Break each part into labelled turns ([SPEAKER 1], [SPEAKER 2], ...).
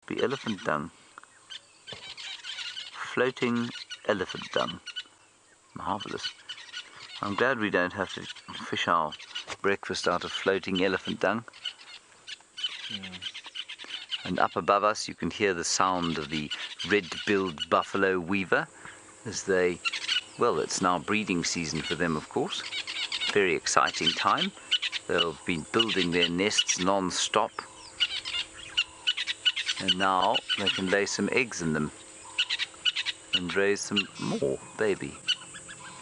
[SPEAKER 1] The elephant dung. Floating elephant dung. Marvellous. I'm glad we don't have to fish our breakfast out of floating elephant dung. And up above us you can hear the sound of the red-billed buffalo weaver as they, well, it's now breeding season for them, of course. Very exciting time. They've been building their nests non-stop. And now they can lay some eggs in them and raise some more baby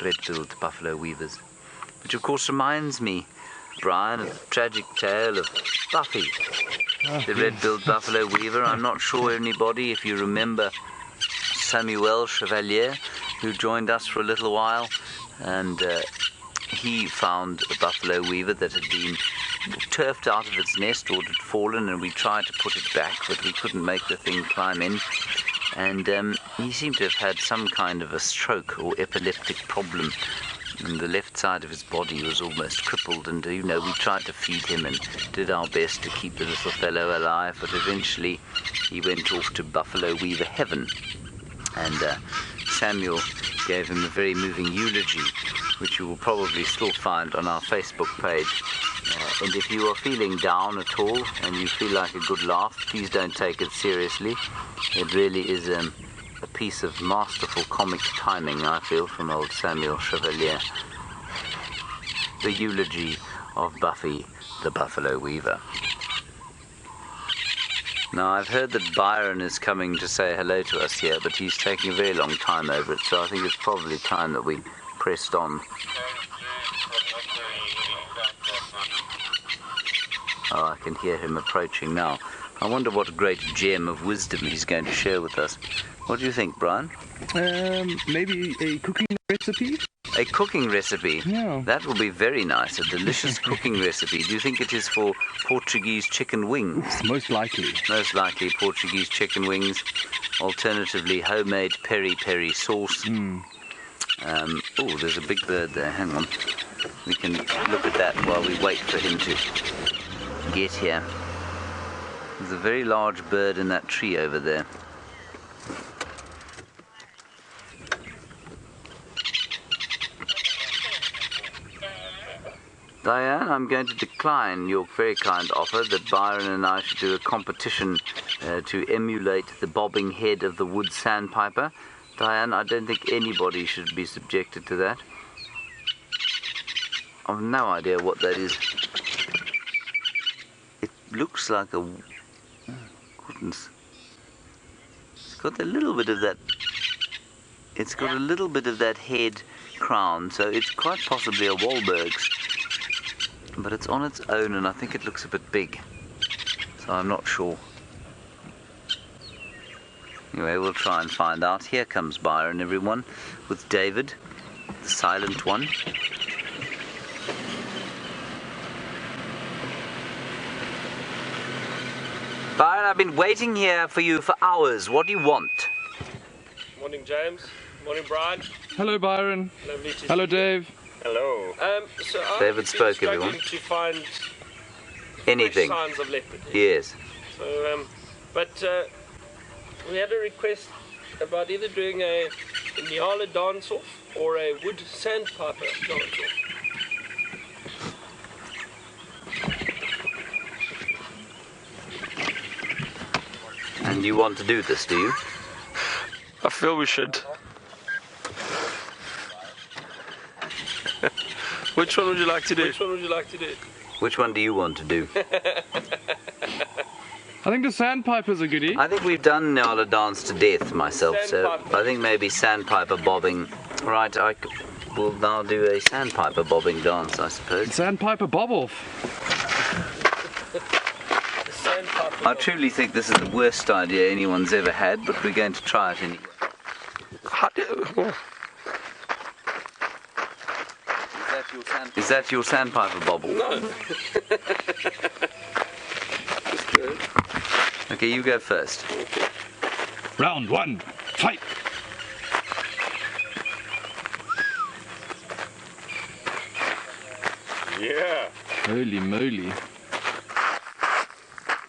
[SPEAKER 1] red-billed buffalo weavers. Which of course reminds me, Brian, of the tragic tale of Buffy, the red-billed buffalo weaver. I'm not sure anybody, if you remember Samuel Chevalier, who joined us for a little while, and he found a buffalo weaver that had been turfed out of its nest or had fallen, and we tried to put it back, but we couldn't make the thing climb in. And he seemed to have had some kind of a stroke or epileptic problem, and the left side of his body was almost crippled, and we tried to feed him and did our best to keep the little fellow alive, but eventually he went off to buffalo weaver heaven. And Samuel gave him a very moving eulogy, which you will probably still find on our Facebook page. And if you are feeling down at all and you feel like a good laugh, please don't take it seriously. It really is a piece of masterful comic timing, I feel, from old Samuel Chevalier. The eulogy of Buffy the Buffalo Weaver. Now, I've heard that Byron is coming to say hello to us here, but he's taking a very long time over it, so I think it's probably time that we pressed on. Oh, I can hear him approaching now. I wonder what great gem of wisdom he's going to share with us. What do you think, Brian?
[SPEAKER 2] Maybe a cooking recipe?
[SPEAKER 1] A cooking recipe?
[SPEAKER 2] Yeah.
[SPEAKER 1] That will be very nice, a delicious cooking recipe. Do you think it is for Portuguese chicken wings?
[SPEAKER 2] Most likely.
[SPEAKER 1] Most likely Portuguese chicken wings. Alternatively, homemade peri-peri sauce. Oh, there's a big bird there. Hang on. We can look at that while we wait for him to get here. There's a very large bird in that tree over there. Diane, I'm going to decline your very kind offer that Byron and I should do a competition to emulate the bobbing head of the wood sandpiper. Diane, I don't think anybody should be subjected to that. I've no idea what that is. It looks like a... Goodness. It's got a little bit of that... It's got a little bit of that head crown, so it's quite possibly a Wahlbergs. But it's on its own, and I think it looks a bit big. So I'm not sure. Anyway, we'll try and find out. Here comes Byron, everyone, with David, the silent one. Byron, I've been waiting here for you for hours. What do you want?
[SPEAKER 3] Morning, James. Morning, Brian.
[SPEAKER 2] Hello, Byron.
[SPEAKER 3] Lovely to see
[SPEAKER 2] Hello,
[SPEAKER 3] you.
[SPEAKER 2] Dave.
[SPEAKER 3] Hello. So
[SPEAKER 1] David spoke, everyone.
[SPEAKER 3] To find
[SPEAKER 1] Anything.
[SPEAKER 3] Signs of leopard.
[SPEAKER 1] Yes.
[SPEAKER 3] So, we had a request about either doing a Impala dance-off or a wood sandpiper dance-off.
[SPEAKER 1] And you want to do this, do you?
[SPEAKER 3] I feel we should. Which one would you like to do? Which one would you like to do?
[SPEAKER 1] Which one do you want to do?
[SPEAKER 2] I think the sandpiper's a goodie.
[SPEAKER 1] I think we've done Nyala dance to death myself,
[SPEAKER 3] Sandpiper.
[SPEAKER 1] so I think maybe sandpiper bobbing. Right, I will now do a sandpiper bobbing dance, I suppose.
[SPEAKER 2] Sandpiper bob-off.
[SPEAKER 1] I truly think this is the worst idea anyone's ever had, but we're going to try it anyway. Is that your sandpiper bobble?
[SPEAKER 3] No.
[SPEAKER 1] Okay, you go first.
[SPEAKER 2] Round one, fight!
[SPEAKER 3] Yeah.
[SPEAKER 2] Holy moly.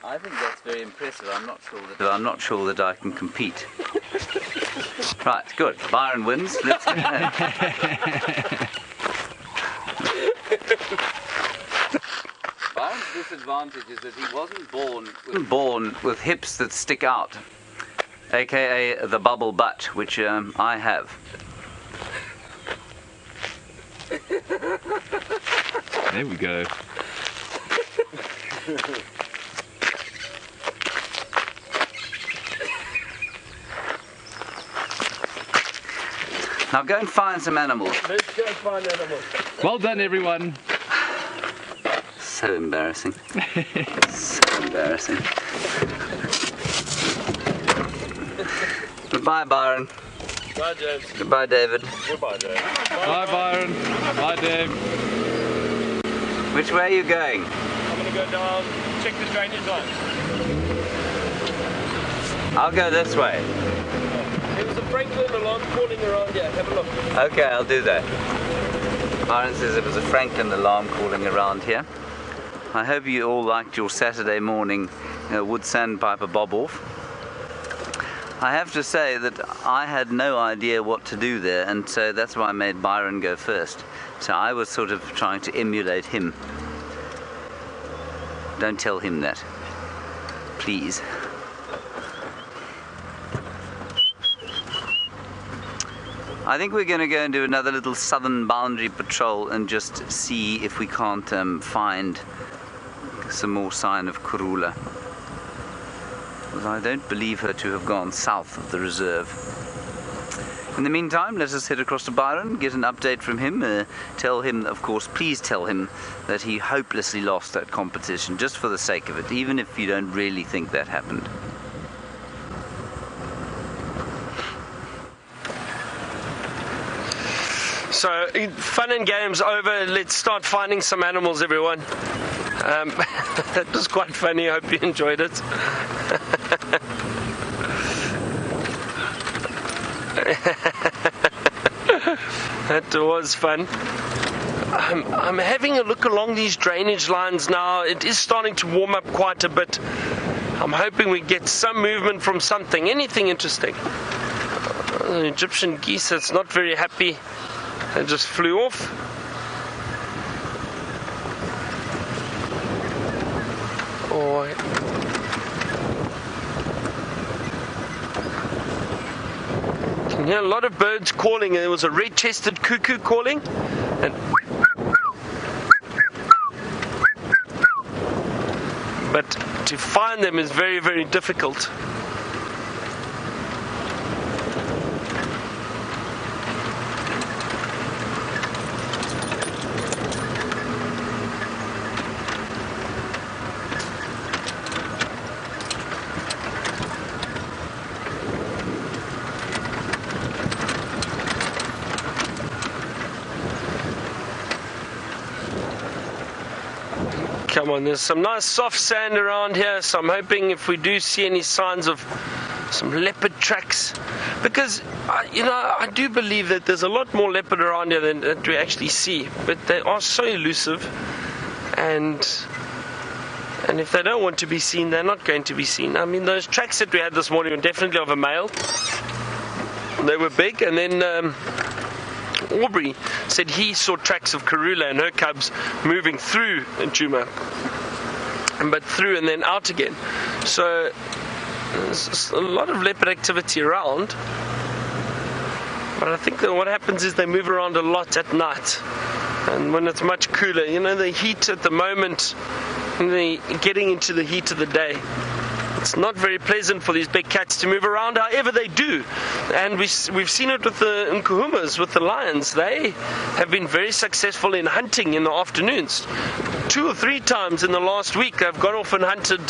[SPEAKER 1] I think that's Very impressive. I'm not sure that I can compete. Right, good. Byron wins. Let's go. Byron's disadvantage is that he wasn't born with hips that stick out, aka the bubble butt, which I have.
[SPEAKER 2] There we go.
[SPEAKER 1] Now go and find some animals.
[SPEAKER 3] Let's go find animals.
[SPEAKER 2] Well done, everyone.
[SPEAKER 1] So embarrassing. So embarrassing. Goodbye, Byron.
[SPEAKER 3] Bye, James.
[SPEAKER 1] Goodbye, David.
[SPEAKER 3] Goodbye, James.
[SPEAKER 2] Bye, Byron. Bye, Dave.
[SPEAKER 1] Which way are you going?
[SPEAKER 3] I'm going to go down, check the drainage lines.
[SPEAKER 1] I'll go this way.
[SPEAKER 3] There was a Franklin alarm calling around here. Have a look.
[SPEAKER 1] Okay, I'll do that. Byron says it was a Franklin alarm calling around here. I hope you all liked your Saturday morning wood sandpiper bob off. I have to say that I had no idea what to do there, and so that's why I made Byron go first. So I was sort of trying to emulate him. Don't tell him that, please. I think we're going to go and do another little southern boundary patrol and just see if we can't find some more sign of Karula. Because I don't believe her to have gone south of the reserve. In the meantime, let us head across to Byron, get an update from him, tell him, of course, please tell him that he hopelessly lost that competition, just for the sake of it, even if you don't really think that happened.
[SPEAKER 3] So, fun and games over. Let's start finding some animals, everyone. That was quite funny. I hope you enjoyed it. That was fun. I'm having a look along these drainage lines now. It is starting to warm up quite a bit. I'm hoping we get some movement from something, anything interesting. The Egyptian geese that's not very happy. They just flew off. Oh, you can hear a lot of birds calling. There was a red-chested cuckoo calling, and but to find them is very, very difficult. Come on, there's some nice soft sand around here, so I'm hoping if we do see any signs of some leopard tracks, because I do believe that there's a lot more leopard around here than that we actually see, but they are so elusive, and if they don't want to be seen, they're not going to be seen. I mean, those tracks that we had this morning were definitely of a male. They were big, and then Aubrey said he saw tracks of Karula and her cubs moving through Djuma, but through and then out again. So there's a lot of leopard activity around, but I think that what happens is they move around a lot at night, and when it's much cooler, the heat at the moment, getting into the heat of the day, it's not very pleasant for these big cats to move around. However, they do, and we've seen it with the Nkuhumas, with the lions. They have been very successful in hunting in the afternoons. 2 or 3 times in the last week they've gone off and hunted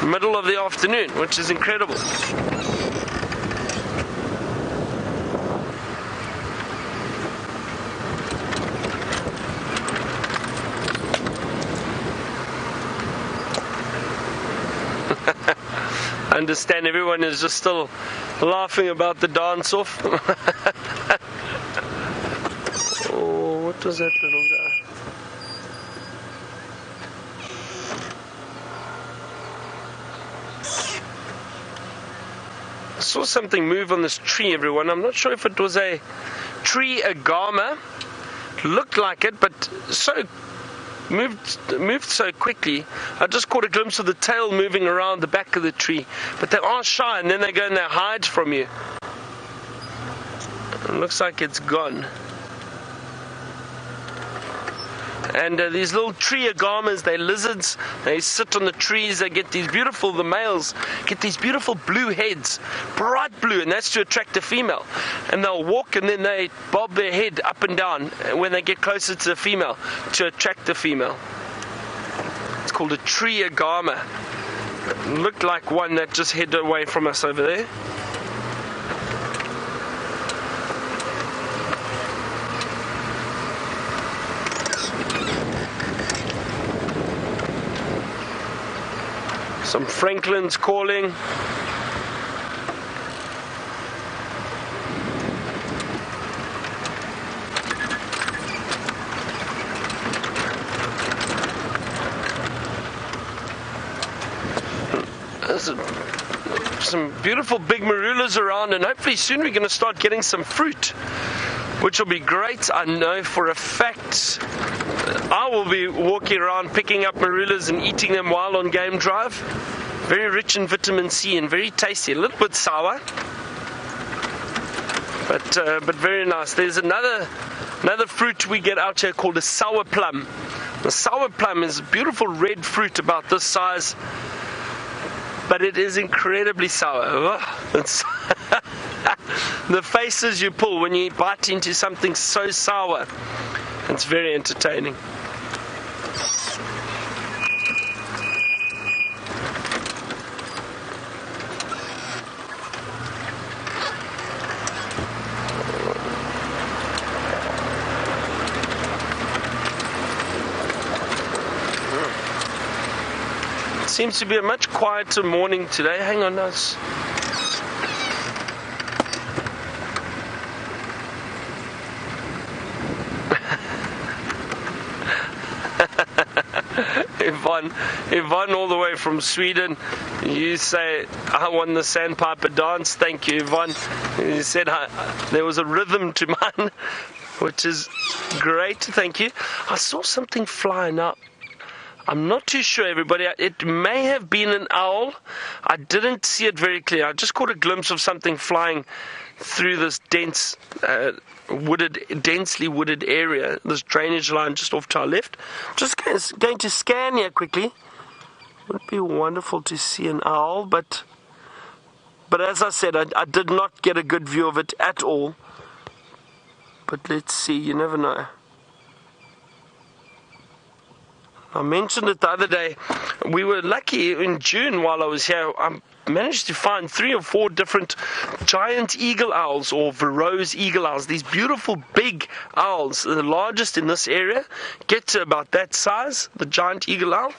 [SPEAKER 3] middle of the afternoon, which is incredible. I understand everyone is just still laughing about the dance-off. Oh, what was that little guy? I saw something move on this tree, everyone. I'm not sure if it was a tree agama. Looked like it, but so moved so quickly. I just caught a glimpse of the tail moving around the back of the tree. But they are shy, and then they go and they hide from you. It looks like it's gone. And these little tree agamas, they're lizards. They sit on the trees. They get these beautiful, the males get these beautiful blue heads, bright blue, and that's to attract the female. And they'll walk and then they bob their head up and down when they get closer to the female to attract the female. It's called a tree agama. It looked like one that just headed away from us over there. Some Franklin's calling. There's some beautiful big marulas around, and hopefully soon we're going to start getting some fruit, which will be great. I know for a fact I will be walking around picking up marulas and eating them while on game drive. Very rich in vitamin C and very tasty. A little bit sour, but very nice. There's another fruit we get out here called a sour plum. The sour plum is a beautiful red fruit about this size, but it is incredibly sour. It's the faces you pull when you bite into something so sour. It's very entertaining. Seems to be a much quieter morning today. Hang on, us. Yvonne all the way from Sweden. You say, I won the Sandpiper dance. Thank you, Yvonne. You said there was a rhythm to mine, which is great. Thank you. I saw something flying up. I'm not too sure, everybody. It may have been an owl. I didn't see it very clear. I just caught a glimpse of something flying through this densely wooded area, this drainage line just off to our left. I'm just going to scan here quickly. It would be wonderful to see an owl, but as I said, I did not get a good view of it at all. But let's see, you never know. I mentioned it the other day. We were lucky in June while I was here. I managed to find 3 or 4 different giant eagle owls, or Vervet's eagle owls. These beautiful big owls, the largest in this area, get to about that size, the giant eagle owl.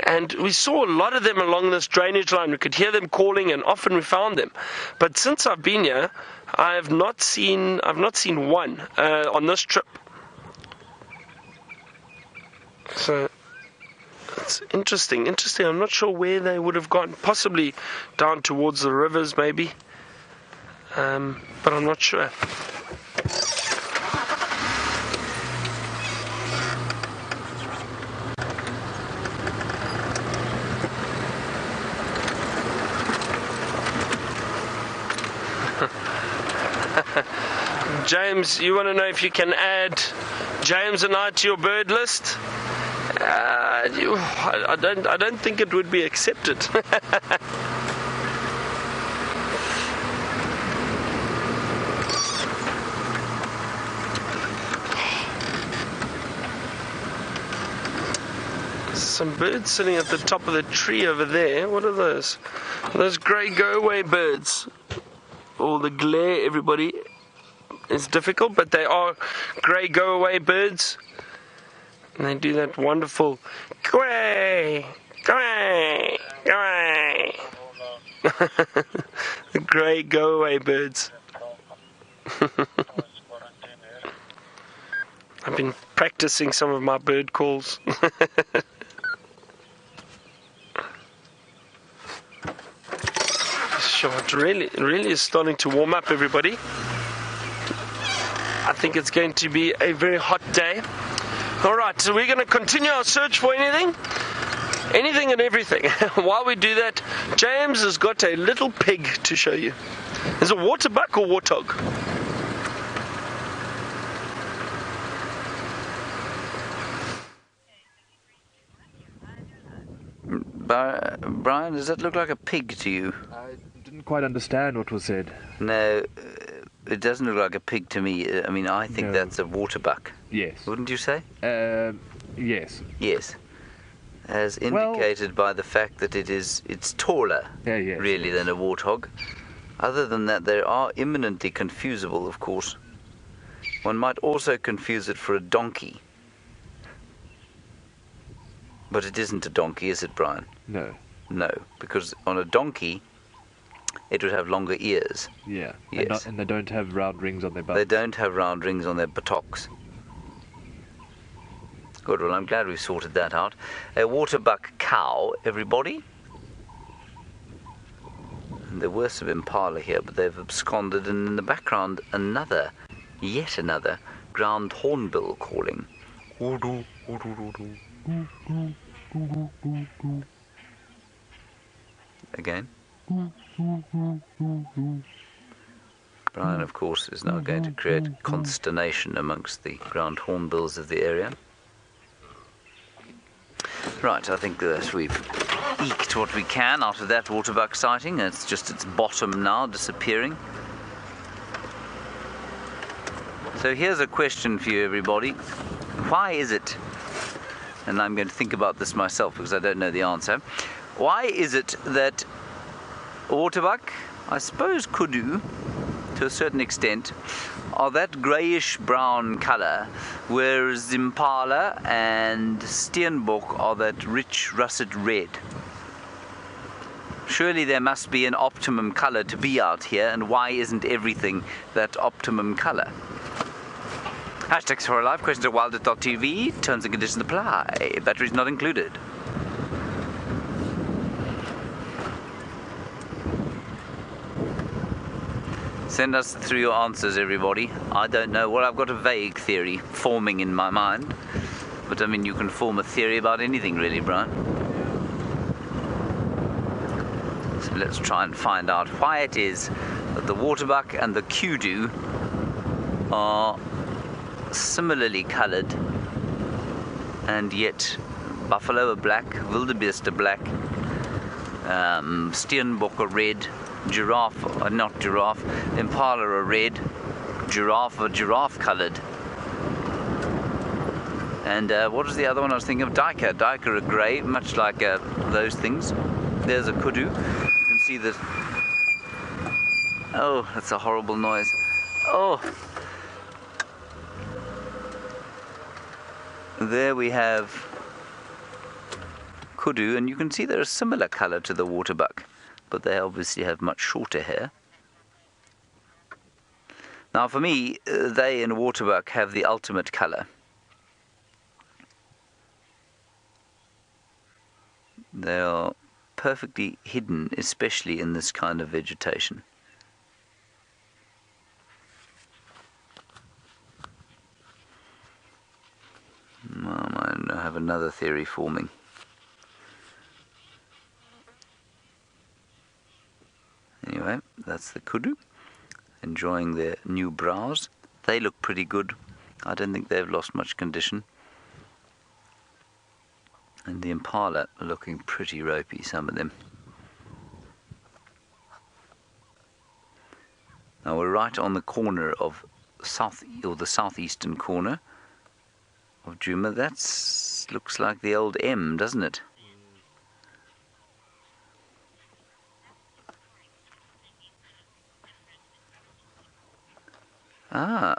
[SPEAKER 3] And we saw a lot of them along this drainage line. We could hear them calling, and often we found them. But since I've been here, I've not seen one on this trip. So it's interesting. I'm not sure where they would have gone. Possibly down towards the rivers, maybe. But I'm not sure. James, you want to know if you can add James and I to your bird list? I don't think it would be accepted. Some birds sitting at the top of the tree over there. What are those? Those grey go-away birds. All the glare, everybody. It's difficult, but they are grey go-away birds. And they do that wonderful grey, grey, grey. The grey go-away birds. I've been practicing some of my bird calls. Sure. Oh, it really is starting to warm up, everybody. I think it's going to be a very hot day. All right, so we're going to continue our search for anything and everything. While we do that, James has got a little pig to show you. Is it Waterbuck or Warthog?
[SPEAKER 1] Brian, does that look like a pig to you?
[SPEAKER 2] I didn't quite understand what was said.
[SPEAKER 1] No, it doesn't look like a pig to me. I mean, I think
[SPEAKER 2] No.
[SPEAKER 1] that's a waterbuck.
[SPEAKER 2] Yes.
[SPEAKER 1] Wouldn't you say?
[SPEAKER 2] Yes.
[SPEAKER 1] Yes. As indicated by the fact that it's taller,
[SPEAKER 2] Yes,
[SPEAKER 1] really, than a warthog. Other than that, they are imminently confusable, of course. One might also confuse it for a donkey. But it isn't a donkey, is it, Brian?
[SPEAKER 2] No.
[SPEAKER 1] No, because on a donkey, it would have longer ears.
[SPEAKER 2] Yeah.
[SPEAKER 1] Yes.
[SPEAKER 2] And they don't have round rings on their butts.
[SPEAKER 1] They don't have round rings on their buttocks. Good, well, I'm glad we've sorted that out. A waterbuck cow, everybody. And there were some impala here, but they've absconded, and in the background, yet another ground hornbill calling. Kudu, kudu, kudu. Again. Brian, of course, is now going to create consternation amongst the ground hornbills of the area. Right, I think that we've eked what we can out of that waterbuck sighting. It's just its bottom now, disappearing. So here's a question for you, everybody. Why is it, and I'm going to think about this myself because I don't know the answer, why is it that waterbuck, I suppose Kudu, to a certain extent, are that greyish-brown colour, whereas Impala and Steenbok are that rich russet red? Surely there must be an optimum colour to be out here, and why isn't everything that optimum colour? Hashtags for live, questions at WildEarthTV, terms and conditions apply, batteries not included. Send us through your answers, everybody. I don't know. Well, I've got a vague theory forming in my mind. But, I mean, you can form a theory about anything, really, Brian. So let's try and find out why it is that the waterbuck and the kudu are similarly coloured, and yet buffalo are black, wildebeest are black, Steenbok are red, Impala are red, giraffe are giraffe coloured. And what was the other one I was thinking of? Duiker are grey, much like those things. There's a kudu. You can see that. Oh, that's a horrible noise. Oh. There we have kudu, and you can see they're a similar colour to the waterbuck, but they obviously have much shorter hair. Now for me, they and waterbuck have the ultimate colour. They are perfectly hidden, especially in this kind of vegetation. I have another theory forming. Anyway, that's the kudu, enjoying their new browse. They look pretty good. I don't think they've lost much condition. And the impala are looking pretty ropey, some of them. Now we're right on the corner of the southeastern corner of Djuma. That looks like the old M, doesn't it? Ah,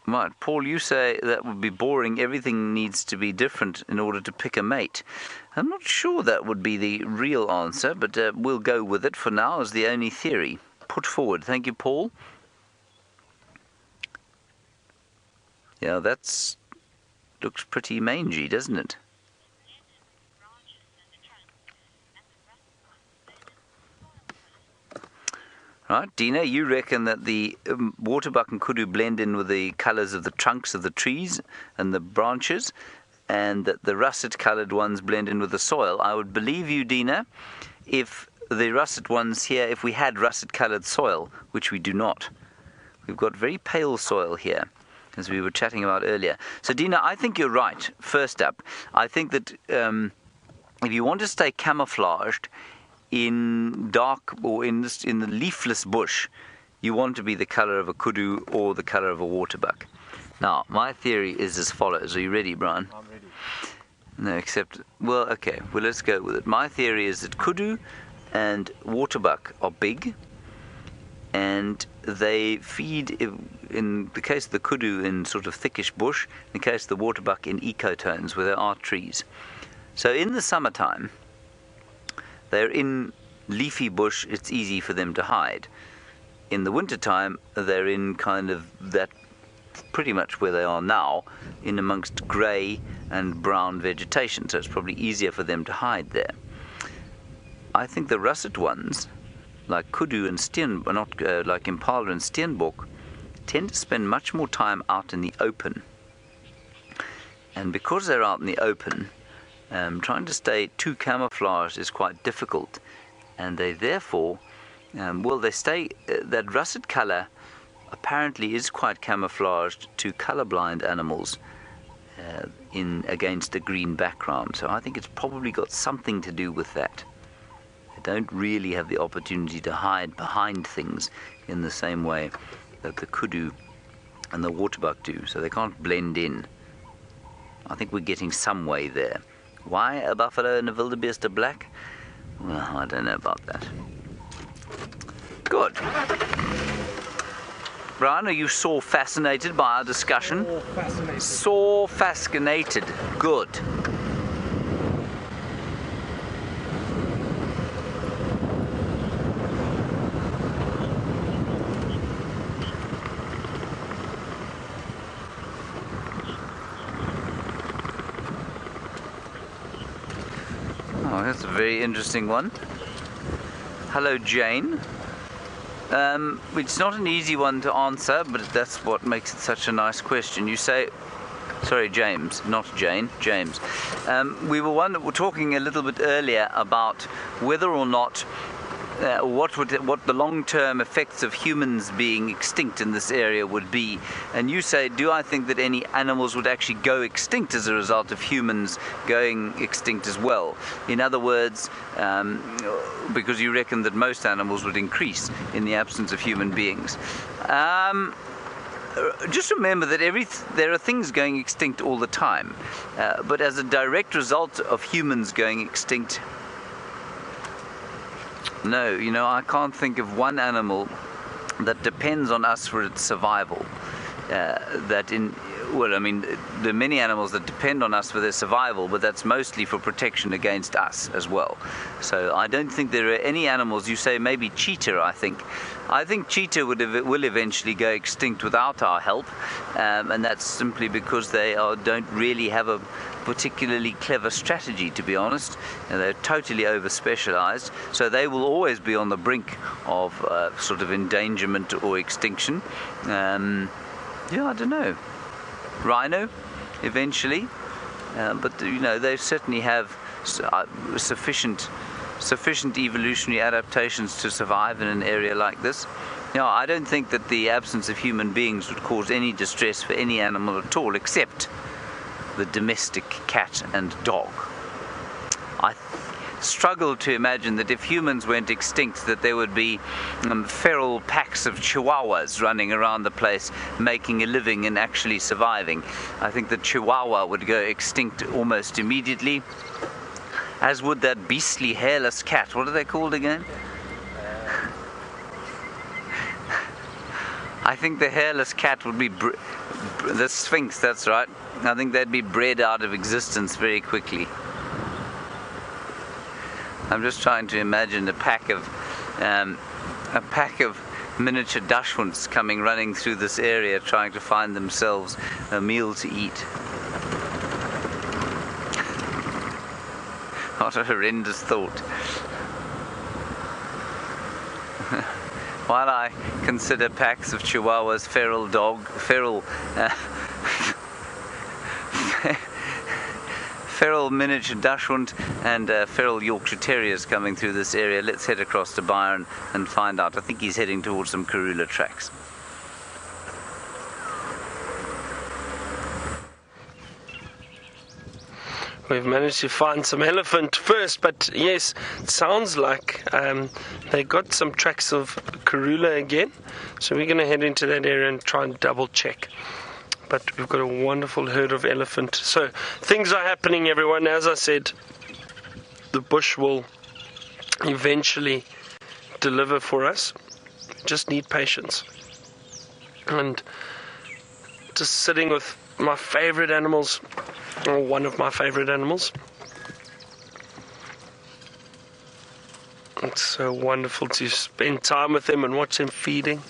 [SPEAKER 1] right. Paul, you say that would be boring. Everything needs to be different in order to pick a mate. I'm not sure that would be the real answer, but we'll go with it for now as the only theory put forward. Thank you, Paul. Yeah, that's looks pretty mangy, doesn't it? Right, Dina, you reckon that the Waterbuck and Kudu blend in with the colours of the trunks of the trees and the branches, and that the russet-coloured ones blend in with the soil. I would believe you, Dina, if the russet ones here, if we had russet-coloured soil, which we do not. We've got very pale soil here, as we were chatting about earlier. So, Dina, I think you're right, first up. I think that if you want to stay camouflaged in dark or in the leafless bush, you want to be the colour of a kudu or the colour of a waterbuck. Now, my theory is as follows. Are you ready, Brian?
[SPEAKER 2] I'm ready.
[SPEAKER 1] No, except, well, okay, well, let's go with it. My theory is that kudu and waterbuck are big, and they feed, in the case of the kudu, in sort of thickish bush, in the case of the waterbuck, in ecotones where there are trees. So in the summertime, they're in leafy bush, it's easy for them to hide. In the wintertime, they're in kind of that, pretty much where they are now, in amongst grey and brown vegetation, so it's probably easier for them to hide there. I think the russet ones, like Kudu and like Impala and Steenbok, tend to spend much more time out in the open. And because they're out in the open, trying to stay too camouflaged is quite difficult. And they therefore, they stay, that russet colour apparently is quite camouflaged to colourblind animals against a green background. So I think it's probably got something to do with that. They don't really have the opportunity to hide behind things in the same way that the kudu and the waterbuck do, so they can't blend in. I think we're getting some way there. Why a buffalo and a wildebeest are black? Well, I don't know about that. Good. Brian, are you so fascinated by our discussion?
[SPEAKER 2] Oh, fascinating.
[SPEAKER 1] So fascinated. Good. Oh, that's a very interesting one. Hello, Jane. It's not an easy one to answer, but that's what makes it such a nice question. You say, sorry, James, not Jane, James. We were talking a little bit earlier about whether or not what the long-term effects of humans being extinct in this area would be. And you say, do I think that any animals would actually go extinct as a result of humans going extinct as well? In other words, because you reckon that most animals would increase in the absence of human beings. Just remember that there are things going extinct all the time, but as a direct result of humans going extinct, no, I can't think of one animal that depends on us for its survival. There are many animals that depend on us for their survival, but that's mostly for protection against us as well. So I don't think there are any animals. You say maybe cheetah, I think cheetah will eventually go extinct without our help, and that's simply because they don't really have a particularly clever strategy, to be honest. They're totally over-specialized, so they will always be on the brink of sort of endangerment or extinction. I don't know. Rhino, eventually, but they certainly have sufficient evolutionary adaptations to survive in an area like this. I don't think that the absence of human beings would cause any distress for any animal at all, except the domestic cat and dog. I struggle to imagine that if humans went extinct, that there would be feral packs of chihuahuas running around the place, making a living and actually surviving. I think the chihuahua would go extinct almost immediately, as would that beastly hairless cat. What are they called again? I think the hairless cat would be the Sphinx, that's right. I think they'd be bred out of existence very quickly. I'm just trying to imagine a pack of miniature dachshunds coming running through this area, trying to find themselves a meal to eat. What a horrendous thought. While I consider packs of Chihuahuas, feral miniature Dachshund and feral Yorkshire Terriers coming through this area, let's head across to Byron and find out. I think he's heading towards some Karula tracks.
[SPEAKER 3] We've managed to find some elephant first, but yes, it sounds like they got some tracks of Karula again. So we're going to head into that area and try and double check. But we've got a wonderful herd of elephant. So things are happening, everyone. As I said, the bush will eventually deliver for us. Just need patience. And just sitting with my favorite animals, or one of my favorite animals. It's so wonderful to spend time with them and watch them feeding.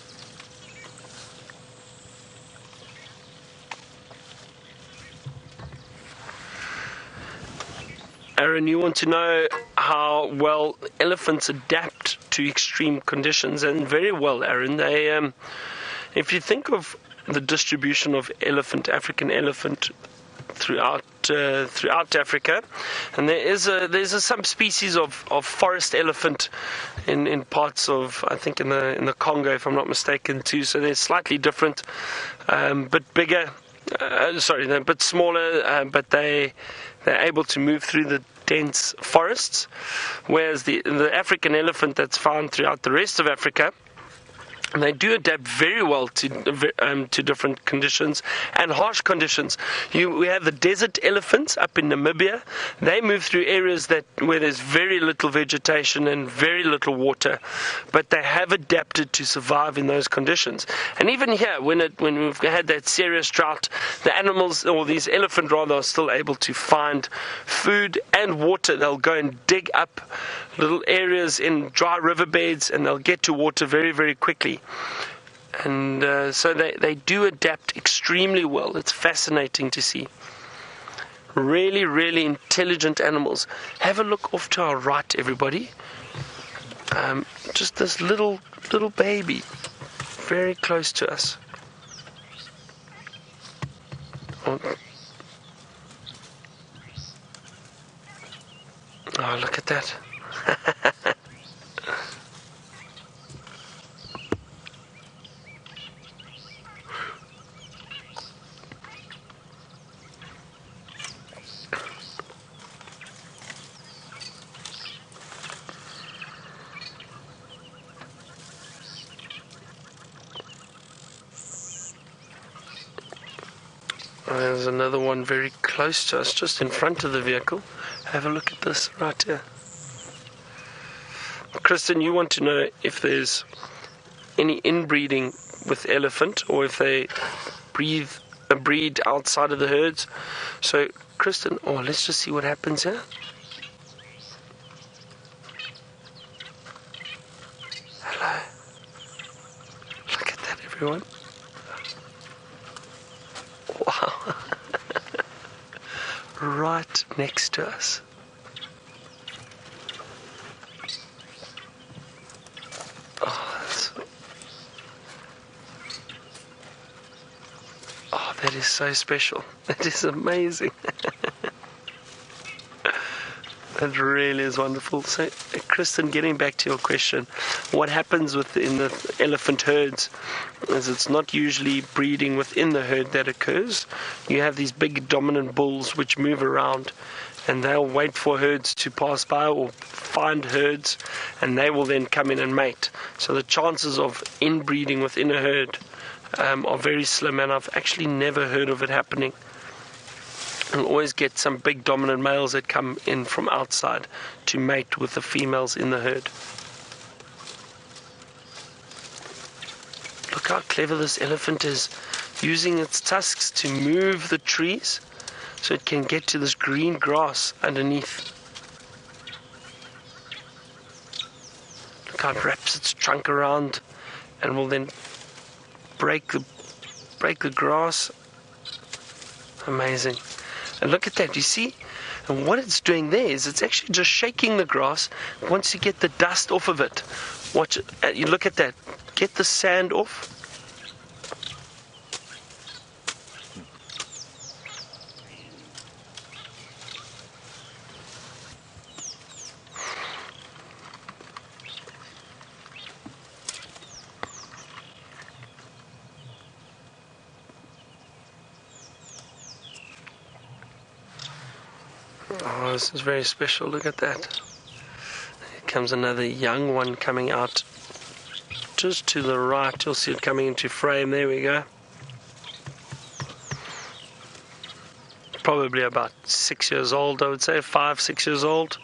[SPEAKER 3] Aaron, you want to know how well elephants adapt to extreme conditions, and very well, Aaron. They, if you think of the distribution of African elephant throughout Africa, and there's a subspecies of forest elephant in parts of, I think in the Congo, if I'm not mistaken, too. So they're slightly different, but bigger. They're a bit smaller, but they're able to move through the dense forests, whereas the African elephant that's found throughout the rest of Africa, and they do adapt very well to different conditions and harsh conditions. We have the desert elephants up in Namibia. They move through areas where there's very little vegetation and very little water, but they have adapted to survive in those conditions. And even here, when we've had that serious drought, the animals, or these elephant rather, are still able to find food and water. They'll go and dig up little areas in dry riverbeds, and they'll get to water very, very quickly. And so they do adapt extremely well. It's fascinating to see. Really, really intelligent animals. Have a look off to our right, everybody. Just this little baby, very close to us. Oh, look at that. There's another one very close to us, just in front of the vehicle. Have a look at this right here. Kristen, you want to know if there's any inbreeding with elephant, or if they breed outside of the herds. So, Kristen, let's just see what happens here. Hello. Look at that, everyone. Wow. Right next to us. That is so special. That is amazing. That really is wonderful. So, Kristen, getting back to your question, what happens in the elephant herds is it's not usually breeding within the herd that occurs. You have these big dominant bulls which move around, and they'll wait for herds to pass by or find herds, and they will then come in and mate. So the chances of inbreeding within a herd are very slim, and I've actually never heard of it happening. You'll always get some big dominant males that come in from outside to mate with the females in the herd. Look how clever this elephant is, using its tusks to move the trees so it can get to this green grass underneath. Look how it wraps its trunk around and will then break the grass. Amazing. And look at that, you see? And what it's doing there is it's actually just shaking the grass. Once you get the dust off of it, Watch it. You look at that. Get the sand off. Oh, this is very special. Look at that. Here comes another young one coming out just to the right. You'll see it coming into frame. There we go. Probably about 6 years old, I would say. 5, 6 years old.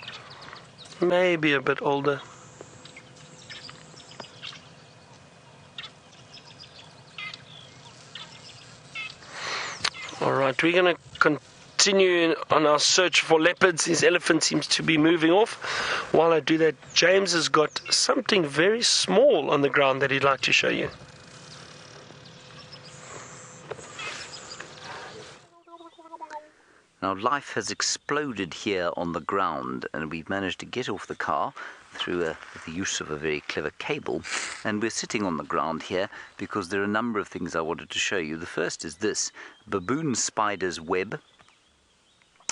[SPEAKER 3] Maybe a bit older. Alright, we're going to continue on our search for leopards. His elephant seems to be moving off. While I do that, James has got something very small on the ground that he'd like to show you.
[SPEAKER 1] Now, life has exploded here on the ground, and we've managed to get off the car through the use of a very clever cable. And we're sitting on the ground here because there are a number of things I wanted to show you. The first is this baboon spider's web.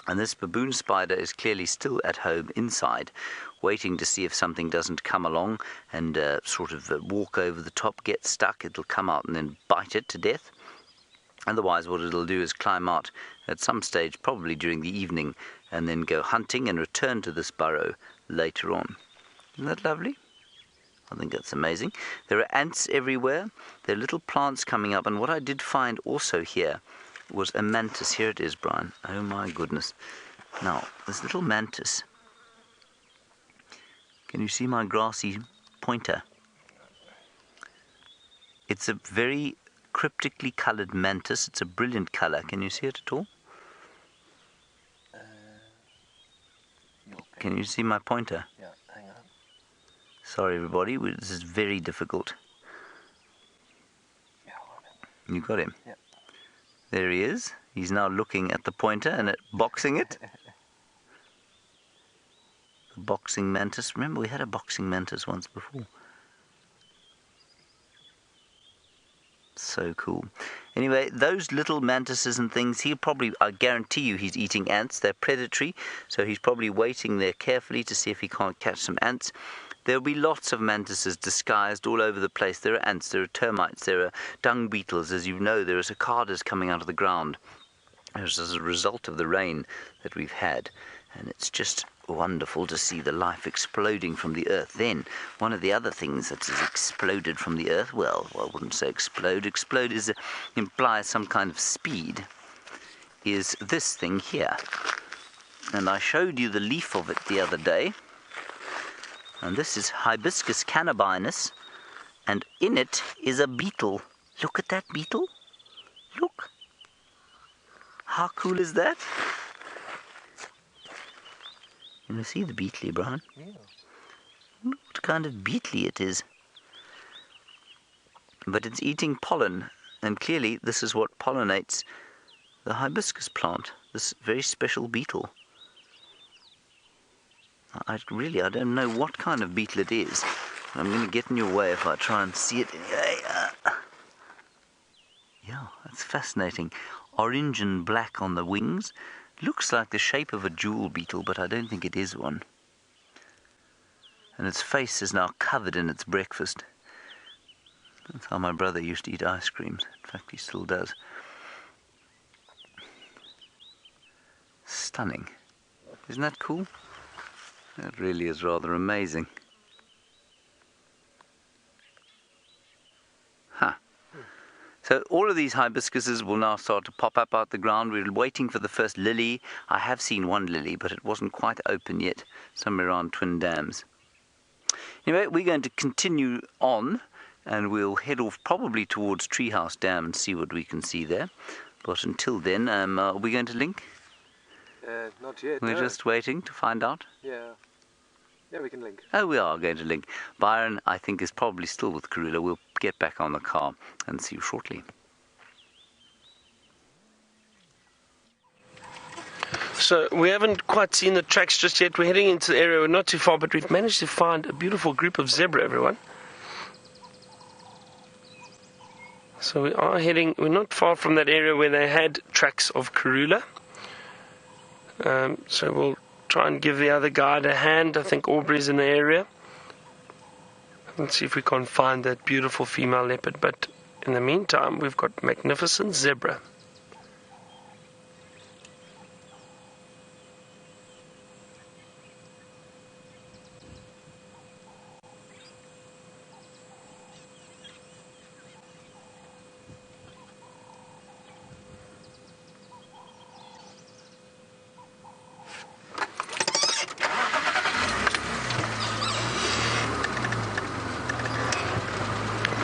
[SPEAKER 1] And this baboon spider is clearly still at home inside, waiting to see if something doesn't come along and sort of walk over the top, get stuck. It'll come out and then bite it to death. Otherwise, what it'll do is climb out at some stage, probably during the evening, and then go hunting and return to this burrow later on. Isn't that lovely? I think that's amazing. There are ants everywhere. There are little plants coming up. And what I did find also here was a mantis. Here it is, Brian. Oh my goodness. Now, this little mantis. Can you see my grassy pointer? It's a very cryptically coloured mantis. It's a brilliant colour. Can you see it at all? Can you see my pointer?
[SPEAKER 4] Yeah, hang on.
[SPEAKER 1] Sorry everybody, this is very difficult.
[SPEAKER 4] Yeah, I
[SPEAKER 1] You got him?
[SPEAKER 4] Yeah.
[SPEAKER 1] There he is. He's now looking at the pointer and boxing it. The boxing mantis. Remember we had a boxing mantis once before. So cool. Anyway, those little mantises and things, he'll probably, I guarantee you, he's eating ants. They're predatory, so he's probably waiting there carefully to see if he can't catch some ants. There'll be lots of mantises disguised all over the place. There are ants, there are termites, there are dung beetles. As you know, there are cicadas coming out of the ground as a result of the rain that we've had. And it's just wonderful to see the life exploding from the earth. Then, one of the other things that has exploded from the earth, well, I wouldn't say explode. Explode implies some kind of speed, is this thing here. And I showed you the leaf of it the other day. And this is Hibiscus cannabinus. And in it is a beetle. Look at that beetle. Look. How cool is that? Can you see the beetle, Brian?
[SPEAKER 4] Yeah.
[SPEAKER 1] Look what kind of beetle it is. But it's eating pollen, and clearly this is what pollinates the hibiscus plant, this very special beetle. I don't know what kind of beetle it is. I'm going to get in your way if I try and see it. Yeah, that's fascinating. Orange and black on the wings. Looks like the shape of a jewel beetle, but I don't think it is one. And its face is now covered in its breakfast. That's how my brother used to eat ice creams. In fact, he still does. Stunning. Isn't that cool? That really is rather amazing. Huh. So all of these hibiscuses will now start to pop up out the ground. We're waiting for the first lily. I have seen one lily, but it wasn't quite open yet, somewhere around Twin Dams. Anyway, we're going to continue on, and we'll head off probably towards Treehouse Dam and see what we can see there. But until then, are we going to link?
[SPEAKER 4] Not yet.
[SPEAKER 1] We're just waiting to find out.
[SPEAKER 4] Yeah. Yeah, we can link.
[SPEAKER 1] Oh, we are going to link. Byron, I think, is probably still with Karula. We'll get back on the car and see you shortly.
[SPEAKER 3] So we haven't quite seen the tracks just yet. We're heading into the area. We're not too far, but we've managed to find a beautiful group of zebra, everyone. So we are heading, we're not far from that area where they had tracks of Karula. So we'll try and give the other guide a hand. I think Aubrey's in the area. Let's see if we can find that beautiful female leopard. But in the meantime, we've got magnificent zebra.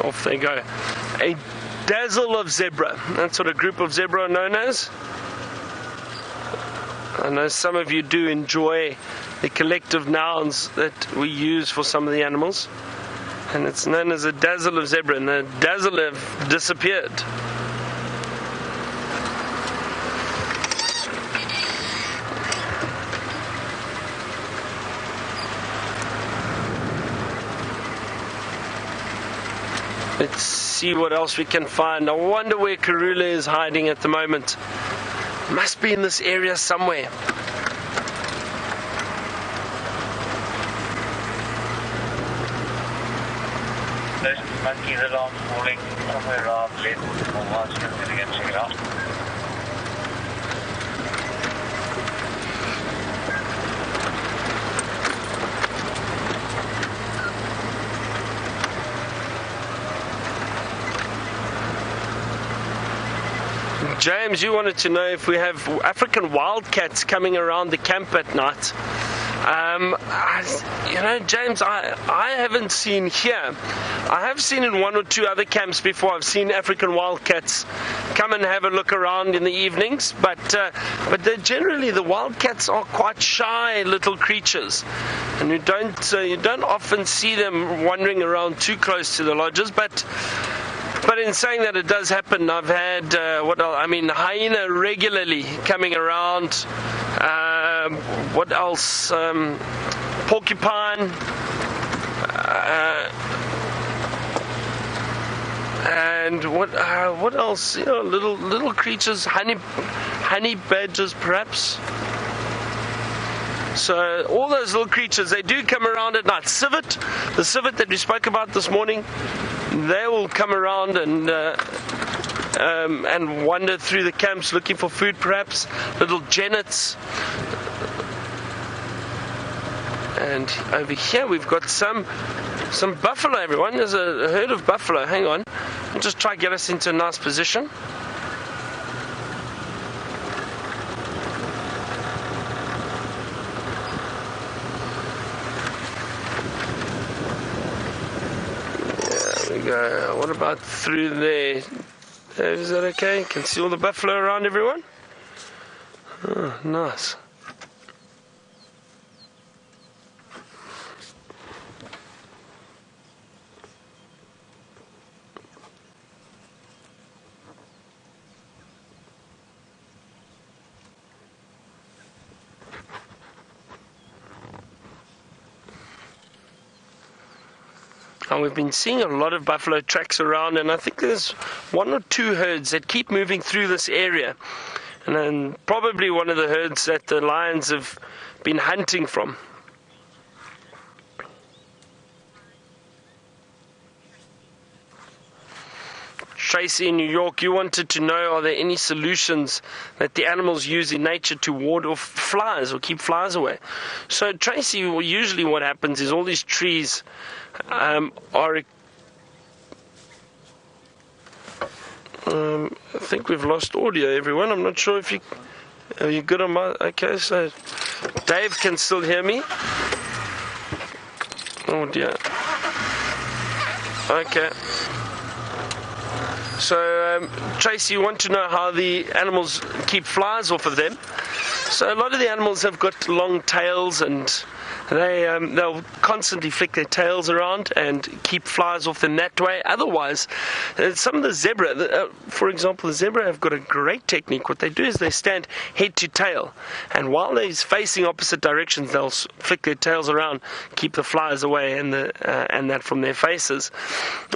[SPEAKER 3] Off they go. A dazzle of zebra. That's what a group of zebra are known as. I know some of you do enjoy the collective nouns that we use for some of the animals. And it's known as a dazzle of zebra. And the dazzle have disappeared. Let's see what else we can find. I wonder where Karula is hiding at the moment. Must be in this area somewhere.
[SPEAKER 5] There's monkeys alarm falling somewhere around left. Check it out.
[SPEAKER 3] James, you wanted to know if we have African wildcats coming around the camp at night. James, I haven't seen here. I have seen in one or two other camps before. I've seen African wildcats come and have a look around in the evenings, but generally the wildcats are quite shy little creatures, and you don't often see them wandering around too close to the lodges. But in saying that, it does happen. I've had hyena regularly coming around. What else? Porcupine. And what else? Little creatures, honey badgers, perhaps. So all those little creatures, they do come around at night. The civet that we spoke about this morning, they will come around and wander through the camps looking for food, perhaps. Little jennets. And over here we've got some buffalo, everyone. There's a herd of buffalo. Hang on. I'll just try to get us into a nice position. Go. What about through there? Is that okay? Can see all the buffalo around, everyone? Oh, nice. And we've been seeing a lot of buffalo tracks around, and I think there's one or two herds that keep moving through this area. And then probably one of the herds that the lions have been hunting from. Tracy in New York, you wanted to know, are there any solutions that the animals use in nature to ward off flies or keep flies away? So Tracy, usually what happens is all these trees I think we've lost audio, everyone. I'm not sure if are you good on my... Okay, so Dave can still hear me. Oh dear. Okay. So Tracy, you want to know how the animals keep flies off of them. So a lot of the animals have got long tails, and they'll constantly flick their tails around and keep flies off them that way. Otherwise, some of the zebra, for example, the zebra have got a great technique. What they do is they stand head to tail, and while they're facing opposite directions, they'll flick their tails around, keep the flies away and that from their faces.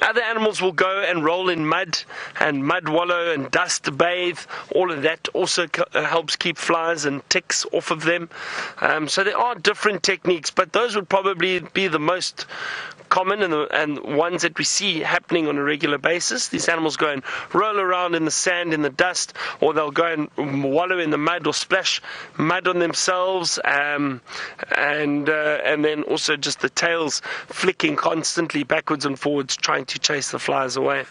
[SPEAKER 3] Other animals will go and roll in mud and mud wallow and dust bathe. All of that also helps keep flies and ticks off of them. So there are different techniques, but those would probably be the most common and ones that we see happening on a regular basis. These animals go and roll around in the sand, in the dust, or they'll go and wallow in the mud or splash mud on themselves, and then also just the tails flicking constantly backwards and forwards, trying to chase the flies away.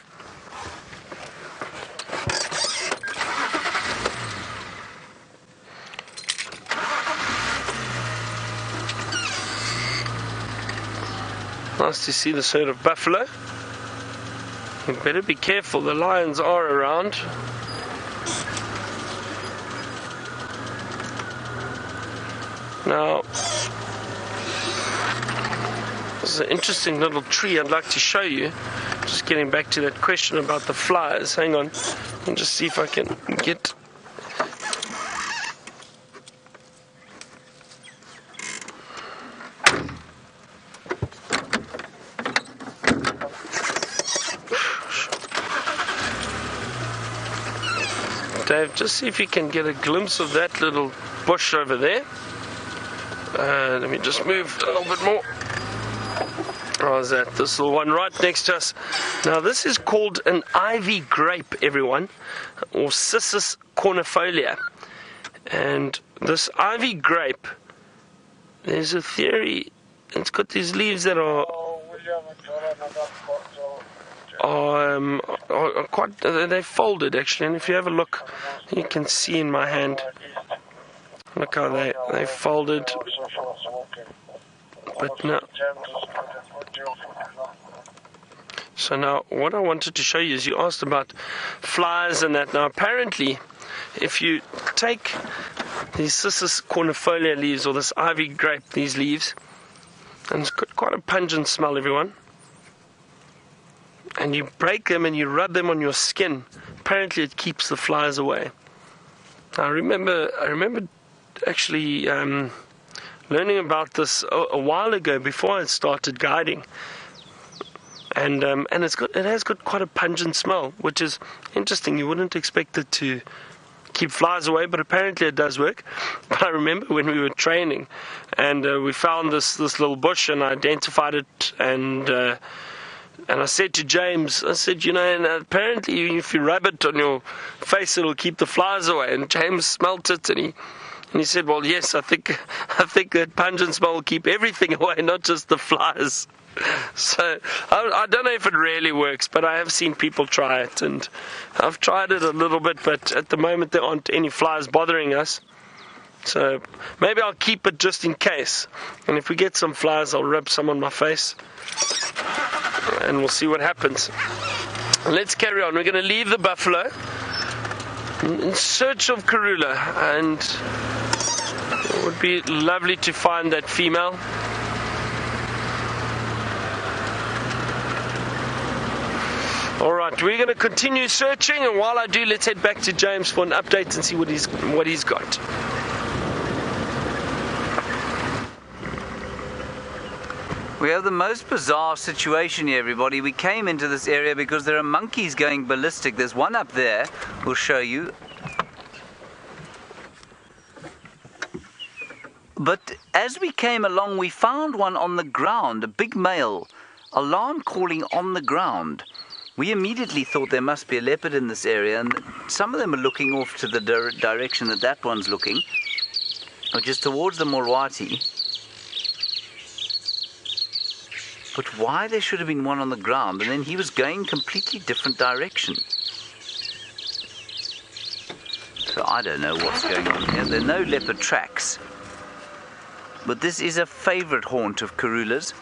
[SPEAKER 3] Nice to see this herd of buffalo. You better be careful, the lions are around. Now, this is an interesting little tree I'd like to show you. Just getting back to that question about the flies. Hang on, I'll just see if I can get... Dave, just see if you can get a glimpse of that little bush over there. Let me just move a little bit more. How's that? This little one right next to us. Now, this is called an ivy grape, everyone, or Cissus cornifolia. And this ivy grape, there's a theory, it's got these leaves that are quite, they're folded actually, and if you have a look, you can see in my hand, look how they folded. But now, so now what I wanted to show you is, you asked about flies and that. Now apparently, if you take these Cissus cornifolia leaves, or this ivy grape, these leaves, and it's got quite a pungent smell, everyone, and you break them and you rub them on your skin, apparently it keeps the flies away. Now, I remember actually learning about this a while ago, before I started guiding, and it has got quite a pungent smell, which is interesting. You wouldn't expect it to keep flies away, but apparently it does work. But I remember when we were training, and we found this little bush, and I identified it, and I said to James, I said, and apparently if you rub it on your face, it'll keep the flies away. And James smelt it, and he said, well, yes, I think that pungent smell will keep everything away, not just the flies. So I don't know if it really works, but I have seen people try it, and I've tried it a little bit, but at the moment there aren't any flies bothering us. So maybe I'll keep it just in case, and if we get some flies, I'll rub some on my face, and we'll see what happens. Let's carry on. We're going to leave the buffalo in search of Karula, and it would be lovely to find that female. Alright, we're going to continue searching, and while I do, let's head back to James for an update and see what he's got.
[SPEAKER 1] We have the most bizarre situation here, everybody. We came into this area because there are monkeys going ballistic. There's one up there, we'll show you. But as we came along, we found one on the ground, a big male, alarm calling on the ground. We immediately thought there must be a leopard in this area, and some of them are looking off to the direction that one's looking, which is towards the Morwati. But why there should have been one on the ground, and then he was going completely different direction. So I don't know what's going on here. There are no leopard tracks. But this is a favorite haunt of Karula's.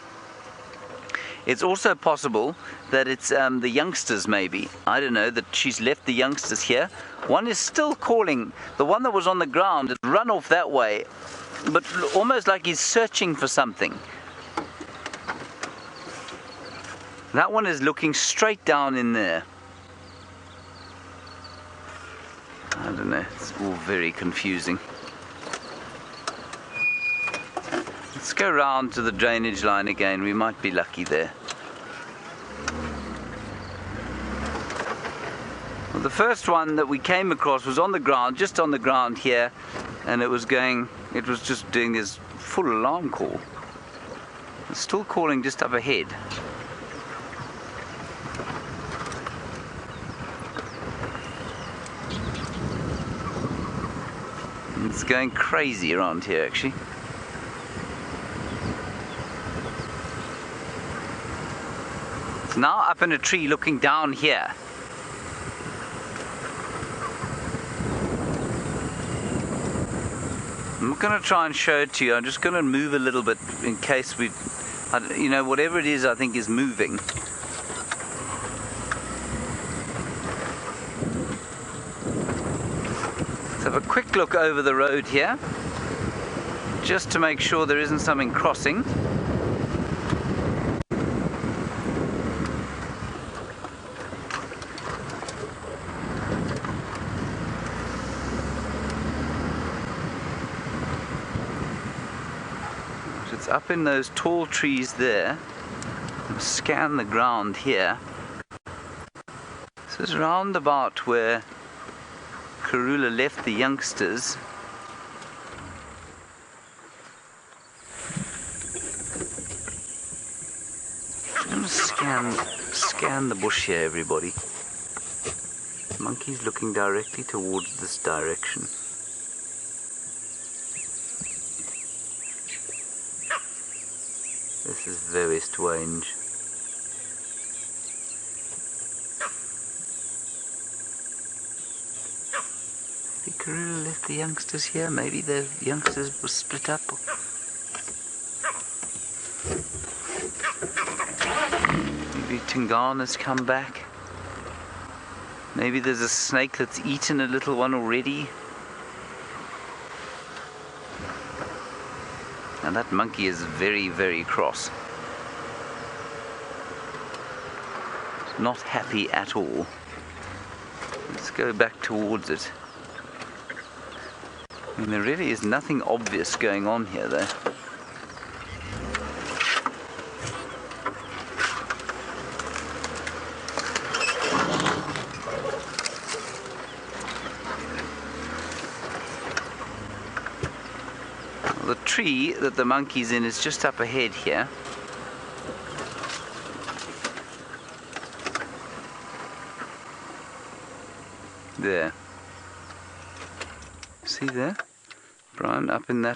[SPEAKER 1] It's also possible that it's the youngsters, maybe. I don't know, that she's left the youngsters here. One is still calling. The one that was on the ground has run off that way, but almost like he's searching for something. That one is looking straight down in there. I don't know, it's all very confusing. Let's go round to the drainage line again, we might be lucky there. Well, the first one that we came across was on the ground, just on the ground here, and it was just doing this full alarm call. It's still calling just up ahead. It's going crazy around here actually. It's now up in a tree looking down here. I'm not going to try and show it to you, I'm just going to move a little bit in case you know, whatever it is I think is moving. Have a quick look over the road here just to make sure there isn't something crossing. It's up in those tall trees there. Scan the ground here. This is round about where Karula left the youngsters. I'm going to scan the bush here, everybody. The monkey's looking directly towards this direction. This is very strange. Karula left the youngsters here. Maybe the youngsters were split up. Maybe Tingana's come back. Maybe there's a snake that's eaten a little one already. And that monkey is very, very cross. It's not happy at all. Let's go back towards it. I mean, there really is nothing obvious going on here, though. Well, the tree that the monkey's in is just up ahead here. There. See there? Brian, up in the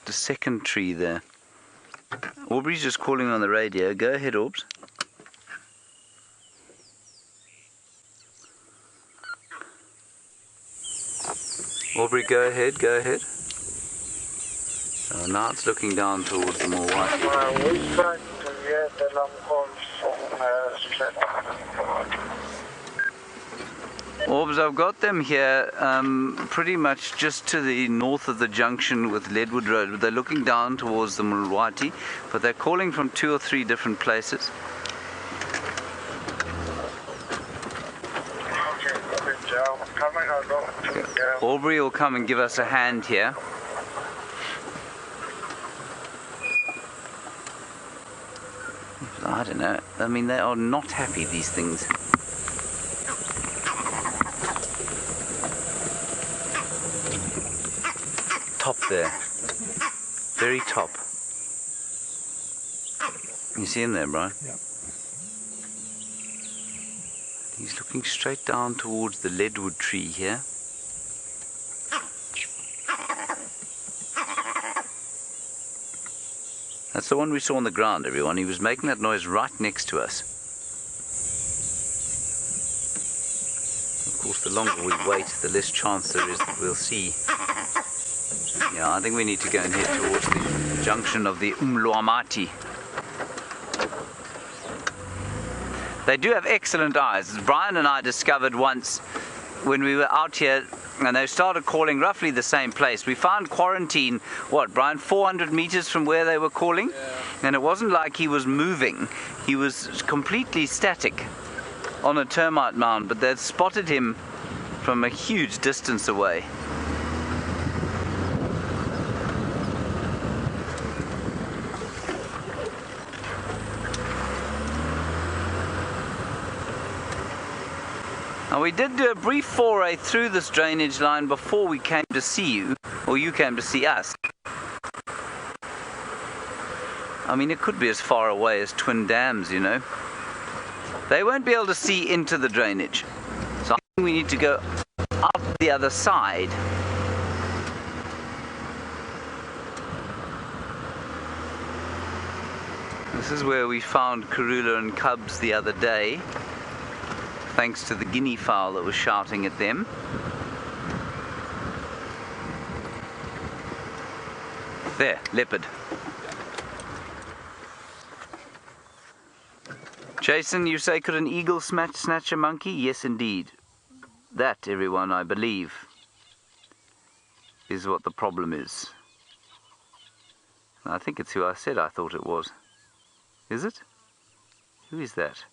[SPEAKER 1] second tree there. Aubrey's just calling on the radio. Go ahead, Orbs. Aubrey, go ahead, go ahead. So now it's looking down towards the more white. Orbs, I've got them here pretty much just to the north of the junction with Leadwood Road. They're looking down towards the Mulwati, but they're calling from 2 or 3 different places. Okay. Aubrey will come and give us a hand here. I don't know. I mean, they are not happy, these things. Top there, very top. You see him there, Brian?
[SPEAKER 2] Yeah.
[SPEAKER 1] He's looking straight down towards the leadwood tree here. That's the one we saw on the ground, everyone. He was making that noise right next to us. Of course, the longer we wait, the less chance there is that we'll see. Yeah, I think we need to go and head towards the junction of the Umluamati. They do have excellent eyes. As Brian and I discovered once, when we were out here, and they started calling roughly the same place. We found quarantine, what, Brian, 400 meters from where they were calling?
[SPEAKER 4] Yeah.
[SPEAKER 1] And it wasn't like he was moving. He was completely static on a termite mound, but they'd spotted him from a huge distance away. Now, we did do a brief foray through this drainage line before we came to see you, or you came to see us. I mean, it could be as far away as Twin Dams, you know. They won't be able to see into the drainage. So I think we need to go up the other side. This is where we found Karula and cubs the other day, thanks to the guinea fowl that was shouting at them. There, leopard. Jason, you say, could an eagle snatch a monkey? Yes, indeed. That, everyone, I believe, is what the problem is. I think it's who I said I thought it was. Is it? Who is that?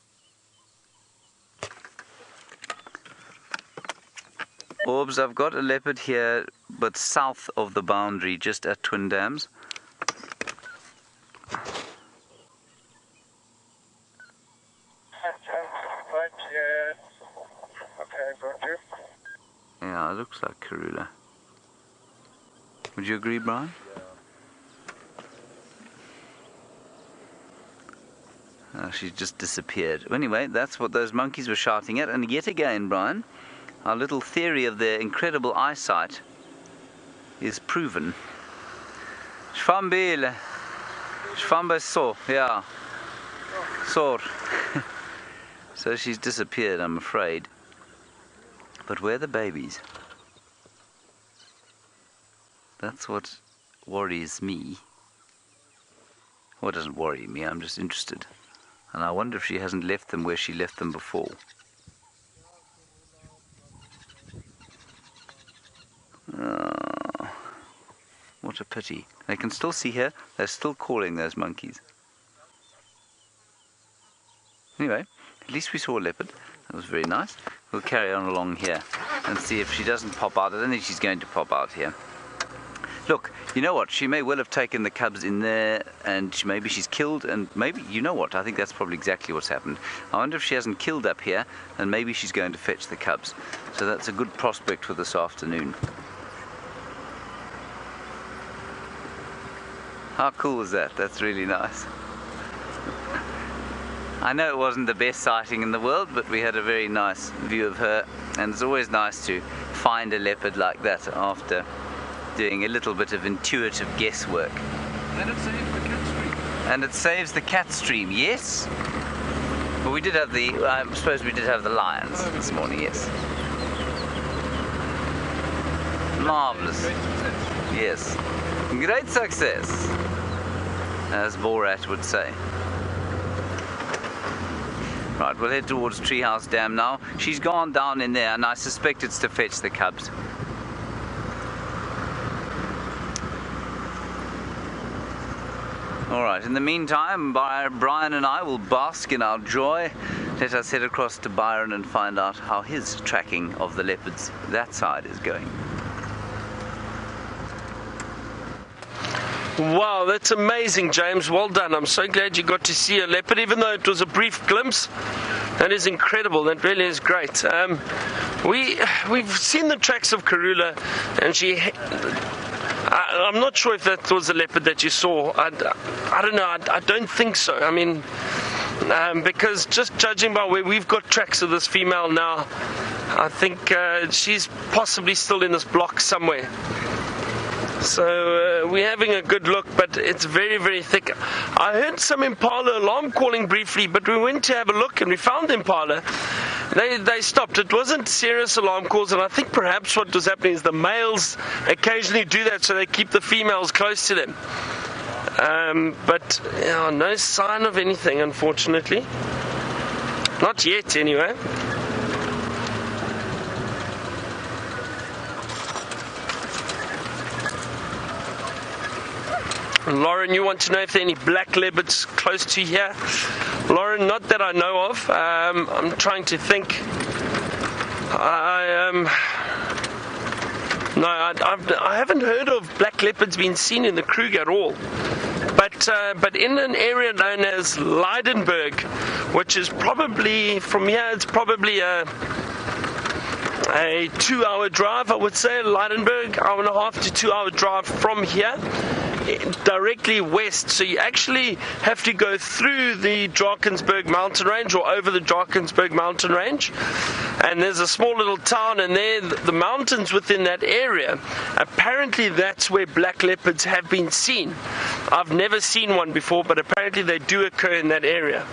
[SPEAKER 1] Orbs, I've got a leopard here, but south of the boundary, just at Twin Dams. Yeah, it looks like Karula. Would you agree, Brian? Yeah. She's just disappeared. Anyway, that's what those monkeys were shouting at. And yet again, Brian, our little theory of their incredible eyesight is proven. Shvambile. Shvambe so, yeah. Sor. So she's disappeared, I'm afraid. But where are the babies? That's what worries me. Well, it doesn't worry me, I'm just interested. And I wonder if she hasn't left them where she left them before. Oh, what a pity. They can still see her. They're still calling, those monkeys. Anyway, at least we saw a leopard. That was very nice. We'll carry on along here and see if she doesn't pop out. I don't think she's going to pop out here. Look, you know what? She may well have taken the cubs in there, and maybe she's killed, and maybe, you know what? I think that's probably exactly what's happened. I wonder if she hasn't killed up here, and maybe she's going to fetch the cubs. So that's a good prospect for this afternoon. How cool is that? That's really nice. I know it wasn't the best sighting in the world, but we had a very nice view of her, and it's always nice to find a leopard like that after doing a little bit of intuitive guesswork.
[SPEAKER 2] And it saves the cat stream.
[SPEAKER 1] And it saves the cat stream, yes. But we did have the, I suppose we did have the lions this morning, yes. Marvellous. Yes. Great success, as Borat would say. Right, we'll head towards Treehouse Dam now. She's gone down in there, and I suspect it's to fetch the cubs. Alright, in the meantime, Brian and I will bask in our joy. Let us head across to Byron and find out how his tracking of the leopards that side is going.
[SPEAKER 3] Wow, that's amazing, James. Well done. I'm so glad you got to see a leopard, even though it was a brief glimpse. That is incredible. That really is great. We've seen the tracks of Karula, and I'm not sure if that was a leopard that you saw. I don't know. I don't think so. I mean, because just judging by where we've got tracks of this female now, I think she's possibly still in this block somewhere. So we're having a good look, but it's very, very thick. I heard some Impala alarm calling briefly, but we went to have a look and we found Impala. They stopped. It wasn't serious alarm calls, and I think perhaps what was happening is the males occasionally do that so they keep the females close to them. But yeah, no sign of anything, unfortunately. Not yet, anyway. Lauren, you want to know if there are any black leopards close to here? Lauren, not that I know of. I'm trying to think. No, I haven't heard of black leopards being seen in the Kruger at all. But in an area known as Leidenberg, which is probably, from here, it's probably a 2-hour drive, I would say. Leidenberg, 1.5 to 2 hour drive from here, directly west. So you actually have to go through the Drakensberg mountain range or over the Drakensberg mountain range, and there's a small little town, and there the mountains within that area, apparently that's where black leopards have been seen. I've never seen one before, but apparently they do occur in that area.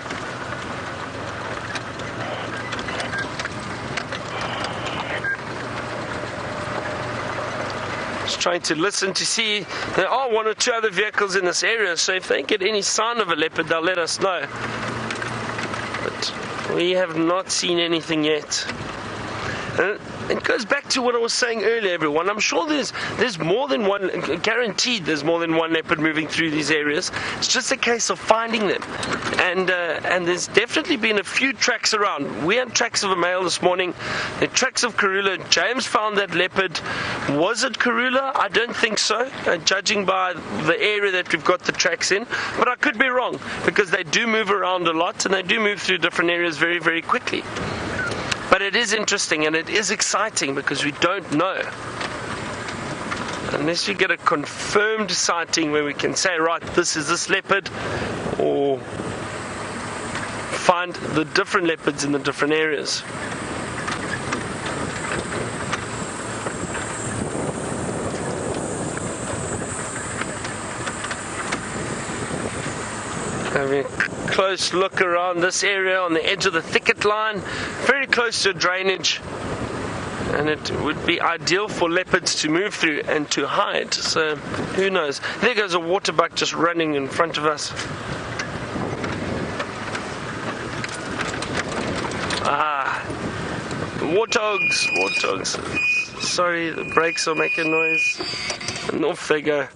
[SPEAKER 3] Trying to listen to see there are 1 or 2 other vehicles in this area, so if they get any sign of a leopard, they'll let us know. But we have not seen anything yet. It goes back to what I was saying earlier, everyone. I'm sure there's more than one, guaranteed there's more than one leopard moving through these areas. It's just a case of finding them. And there's definitely been a few tracks around. We had tracks of a male this morning. The tracks of Karula. James found that leopard. Was it Karula? I don't think so, judging by the area that we've got the tracks in. But I could be wrong, because they do move around a lot, and they do move through different areas very, very quickly. But it is interesting and it is exciting because we don't know. Unless you get a confirmed sighting where we can say, right, this is this leopard, or find the different leopards in the different areas. Having a close look around this area on the edge of the thicket line, very close to drainage, and it would be ideal for leopards to move through and to hide. So who knows? There goes a waterbuck just running in front of us. Warthogs. Sorry, the brakes are making noise, and off they go.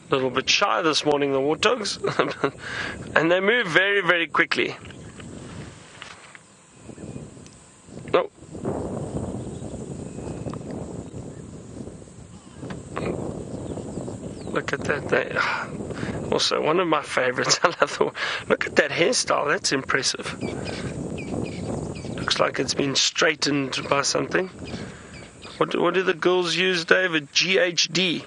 [SPEAKER 3] A little bit shy this morning, the Warthogs, and they move very, very quickly. Oh. Look at that. Also, one of my favorites. Look at that hairstyle. That's impressive. Looks like it's been straightened by something. What do the girls use, David? GHD.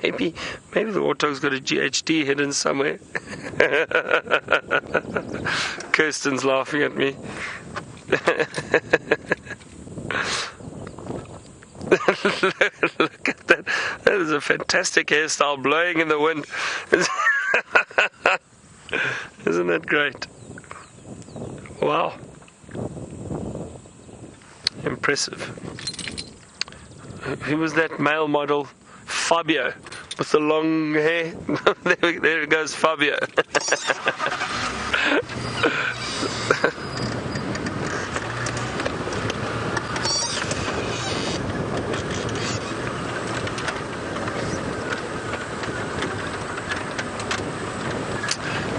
[SPEAKER 3] maybe the Warthog's got a GHD hidden somewhere. Kirsten's laughing at me. Look at that. That is a fantastic hairstyle blowing in the wind. Isn't that great? Wow. Impressive. Who was that male model? Fabio, with the long hair. There goes Fabio.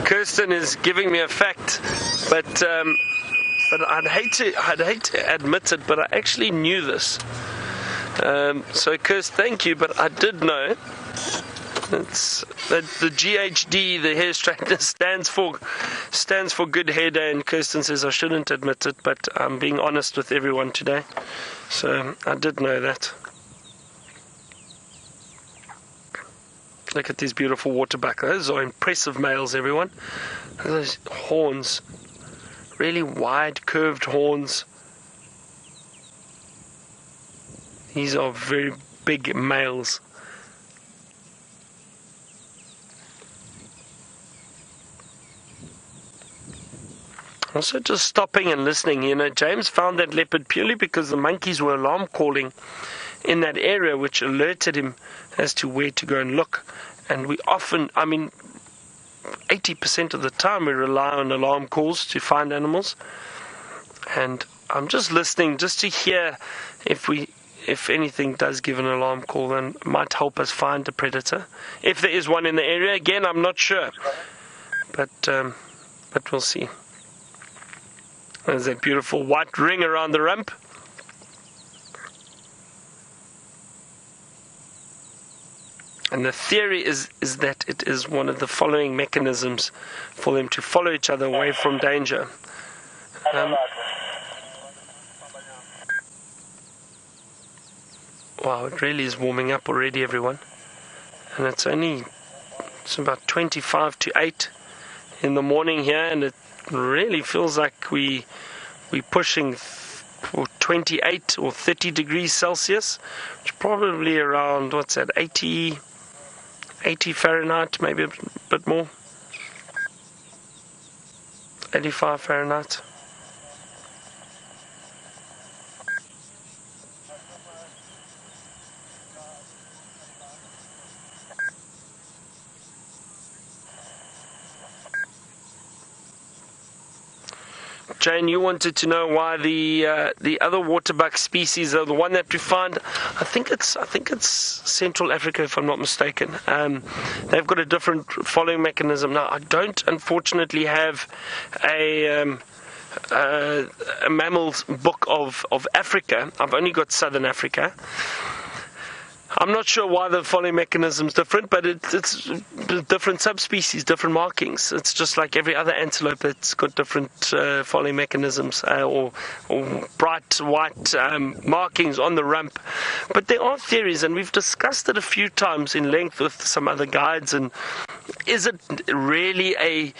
[SPEAKER 3] Kirsten is giving me a fact, but I'd hate to admit it, but I actually knew this. So Kirst, thank you, but I did know that the GHD, the hair straightener, stands for Good Hair Day, and Kirsten says I shouldn't admit it, but I'm being honest with everyone today. So I did know that. Look at these beautiful waterbuck. Those are impressive males, everyone. Look at those horns. Really wide, curved horns. These are very big males. Also just stopping and listening. James found that leopard purely because the monkeys were alarm calling in that area, which alerted him as to where to go and look. And we often, 80% of the time we rely on alarm calls to find animals. And I'm just listening just to hear if if anything does give an alarm call, then it might help us find a predator. If there is one in the area, again, I'm not sure. But we'll see. There's a beautiful white ring around the rump. And the theory is that it is one of the following mechanisms for them to follow each other away from danger. Wow, it really is warming up already, everyone. And it's about 25 to 8 in the morning here, and it really feels like we're pushing for 28 or 30 degrees Celsius, which is probably around, 80 Fahrenheit, maybe a bit more. 85 Fahrenheit. Jane, you wanted to know why the other waterbuck species, the one that we found, I think it's Central Africa, if I'm not mistaken. They've got a different following mechanism. Now, I don't unfortunately have a mammals book of Africa. I've only got Southern Africa. I'm not sure why the following mechanism is different, but it's different subspecies, different markings. It's just like every other antelope. It's got different following mechanisms or bright white markings on the rump. But there are theories, and we've discussed it a few times in length with some other guides. And is it really a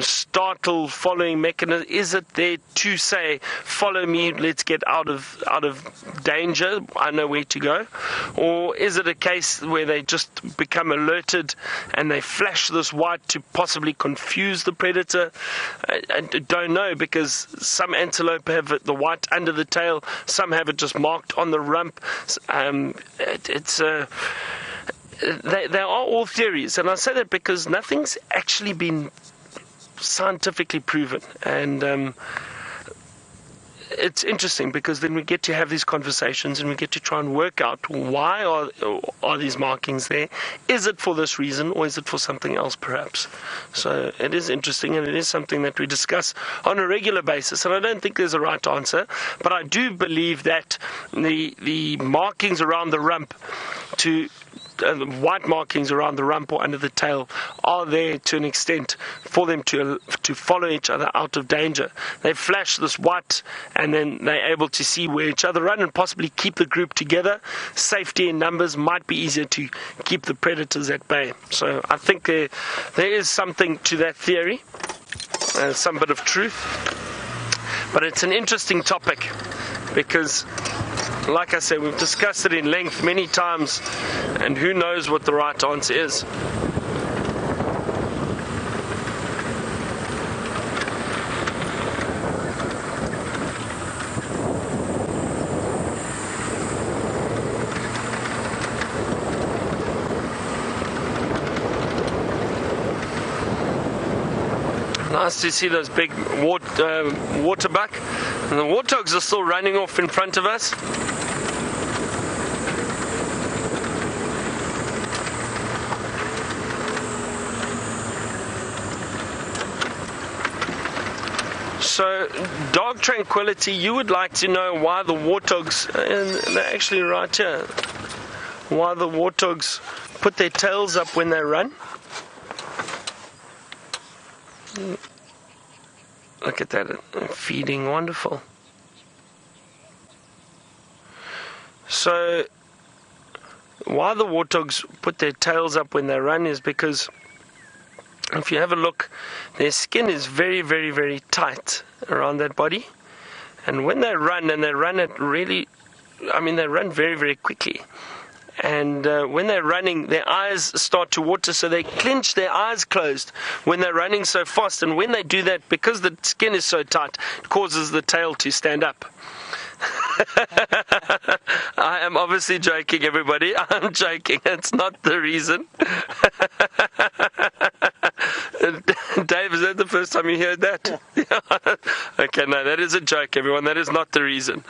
[SPEAKER 3] startle following mechanism? Is it there to say, follow me, let's get out of danger, I know where to go? Or is it a case where they just become alerted and they flash this white to possibly confuse the predator? I don't know, because some antelope have the white under the tail, some have it just marked on the rump. They are all theories, and I say that because nothing's actually been scientifically proven, and it's interesting because then we get to have these conversations and we get to try and work out why are these markings there. Is it for this reason, or is it for something else perhaps? So it is interesting, and it is something that we discuss on a regular basis, and I don't think there's a right answer, but I do believe that the markings around the rump the white markings around the rump or under the tail are there to an extent for them to follow each other out of danger. They flash this white, and then they're able to see where each other run and possibly keep the group together. Safety in numbers might be easier to keep the predators at bay. So I think there is something to that theory, some bit of truth. But it's an interesting topic because, like I said, we've discussed it in length many times, and who knows what the right answer is. Nice to see those big waterbuck, and the warthogs are still running off in front of us. So, Dog Tranquility, you would like to know why the warthogs, and they're actually right here, why the warthogs put their tails up when they run. Look at that, feeding, wonderful. So, why the warthogs put their tails up when they run is because, if you have a look, their skin is very, very, very tight around that body. And when they run, and they run at really, they run very, very quickly. And when they're running, their eyes start to water, so they clench their eyes closed when they're running so fast. And when they do that, because the skin is so tight, it causes the tail to stand up. I am obviously joking, everybody. I'm joking. It's not the reason. Dave, is that the first time you heard that? Yeah. Okay, no, that is a joke, everyone. That is not the reason.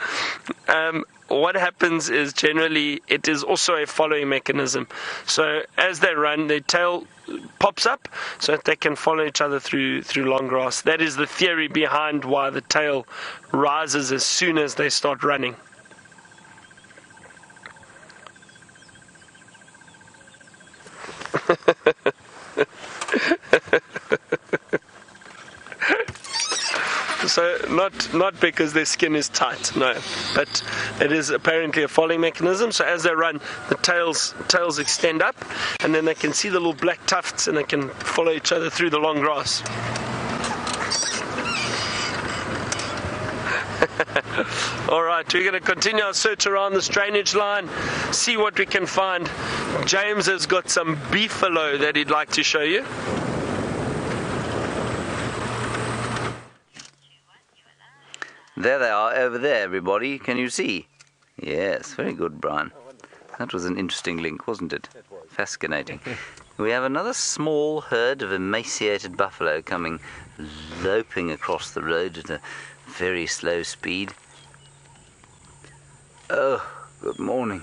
[SPEAKER 3] what happens is generally it is also a following mechanism. So as they run, their tail pops up so that they can follow each other through long grass. That is the theory behind why the tail rises as soon as they start running. So not because their skin is tight, no, but it is apparently a following mechanism. So as they run, the tails extend up, and then they can see the little black tufts, and they can follow each other through the long grass. All right, we're going to continue our search around this drainage line, see what we can find. James has got some beefalo that he'd like to show you.
[SPEAKER 1] There they are, over there, everybody. Can you see? Yes, very good, Brian. That was an interesting link, wasn't it?
[SPEAKER 4] It was.
[SPEAKER 1] Fascinating. We have another small herd of emaciated buffalo coming loping across the road at a very slow speed. Oh, good morning.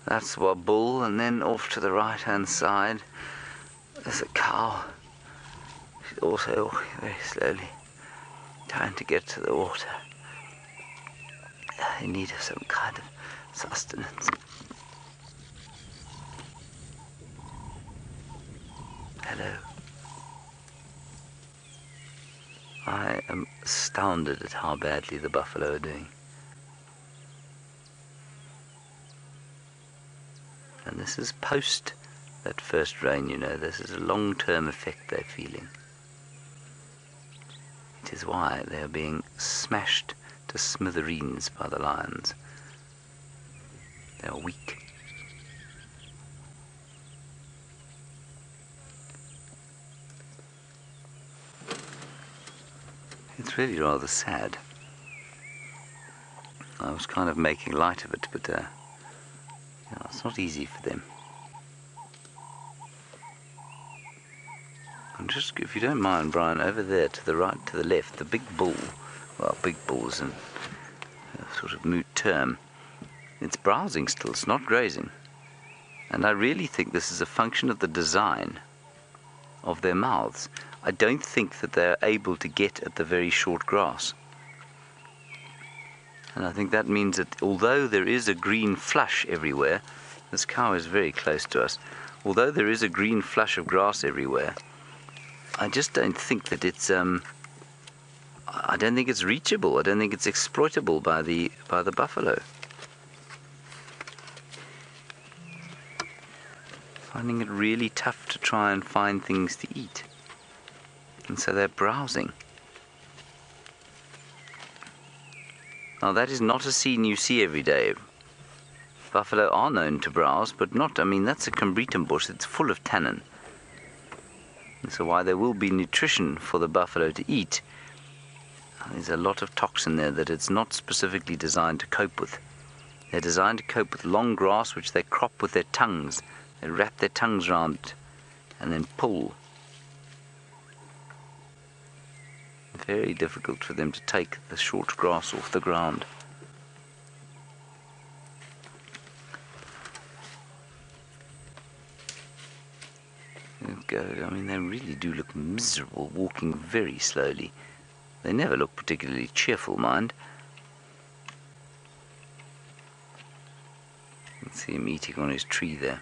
[SPEAKER 1] That's a bull, and then off to the right-hand side, there's a cow. She's also walking very slowly, trying to get to the water in need of some kind of sustenance. Hello. I am astounded at how badly the buffalo are doing. And this is post that first rain, you know. This is a long-term effect they're feeling. It is why they are being smashed to smithereens by the lions. They are weak. It's really rather sad. I was kind of making light of it, but it's not easy for them. And just, if you don't mind, Brian, over there to the right, to the left, the big bull, well, big bull's a sort of moot term. It's browsing still, it's not grazing. And I really think this is a function of the design of their mouths. I don't think that they're able to get at the very short grass. And I think that means that although there is a green flush everywhere, this cow is very close to us, although there is a green flush of grass everywhere, I just don't think that it's, I don't think it's reachable, I don't think it's exploitable by the buffalo. Finding it really tough to try and find things to eat. And so they're browsing. Now that is not a scene you see every day. Buffalo are known to browse, but not, I mean, that's a combretum bush, it's full of tannin. And so while there will be nutrition for the buffalo to eat, there's a lot of toxin there that it's not specifically designed to cope with. They're designed to cope with long grass, which they crop with their tongues. They wrap their tongues around it and then pull. Very difficult for them to take the short grass off the ground. There we go. I mean, they really do look miserable, walking very slowly. They never look particularly cheerful, mind. Let's see him eating on his tree there.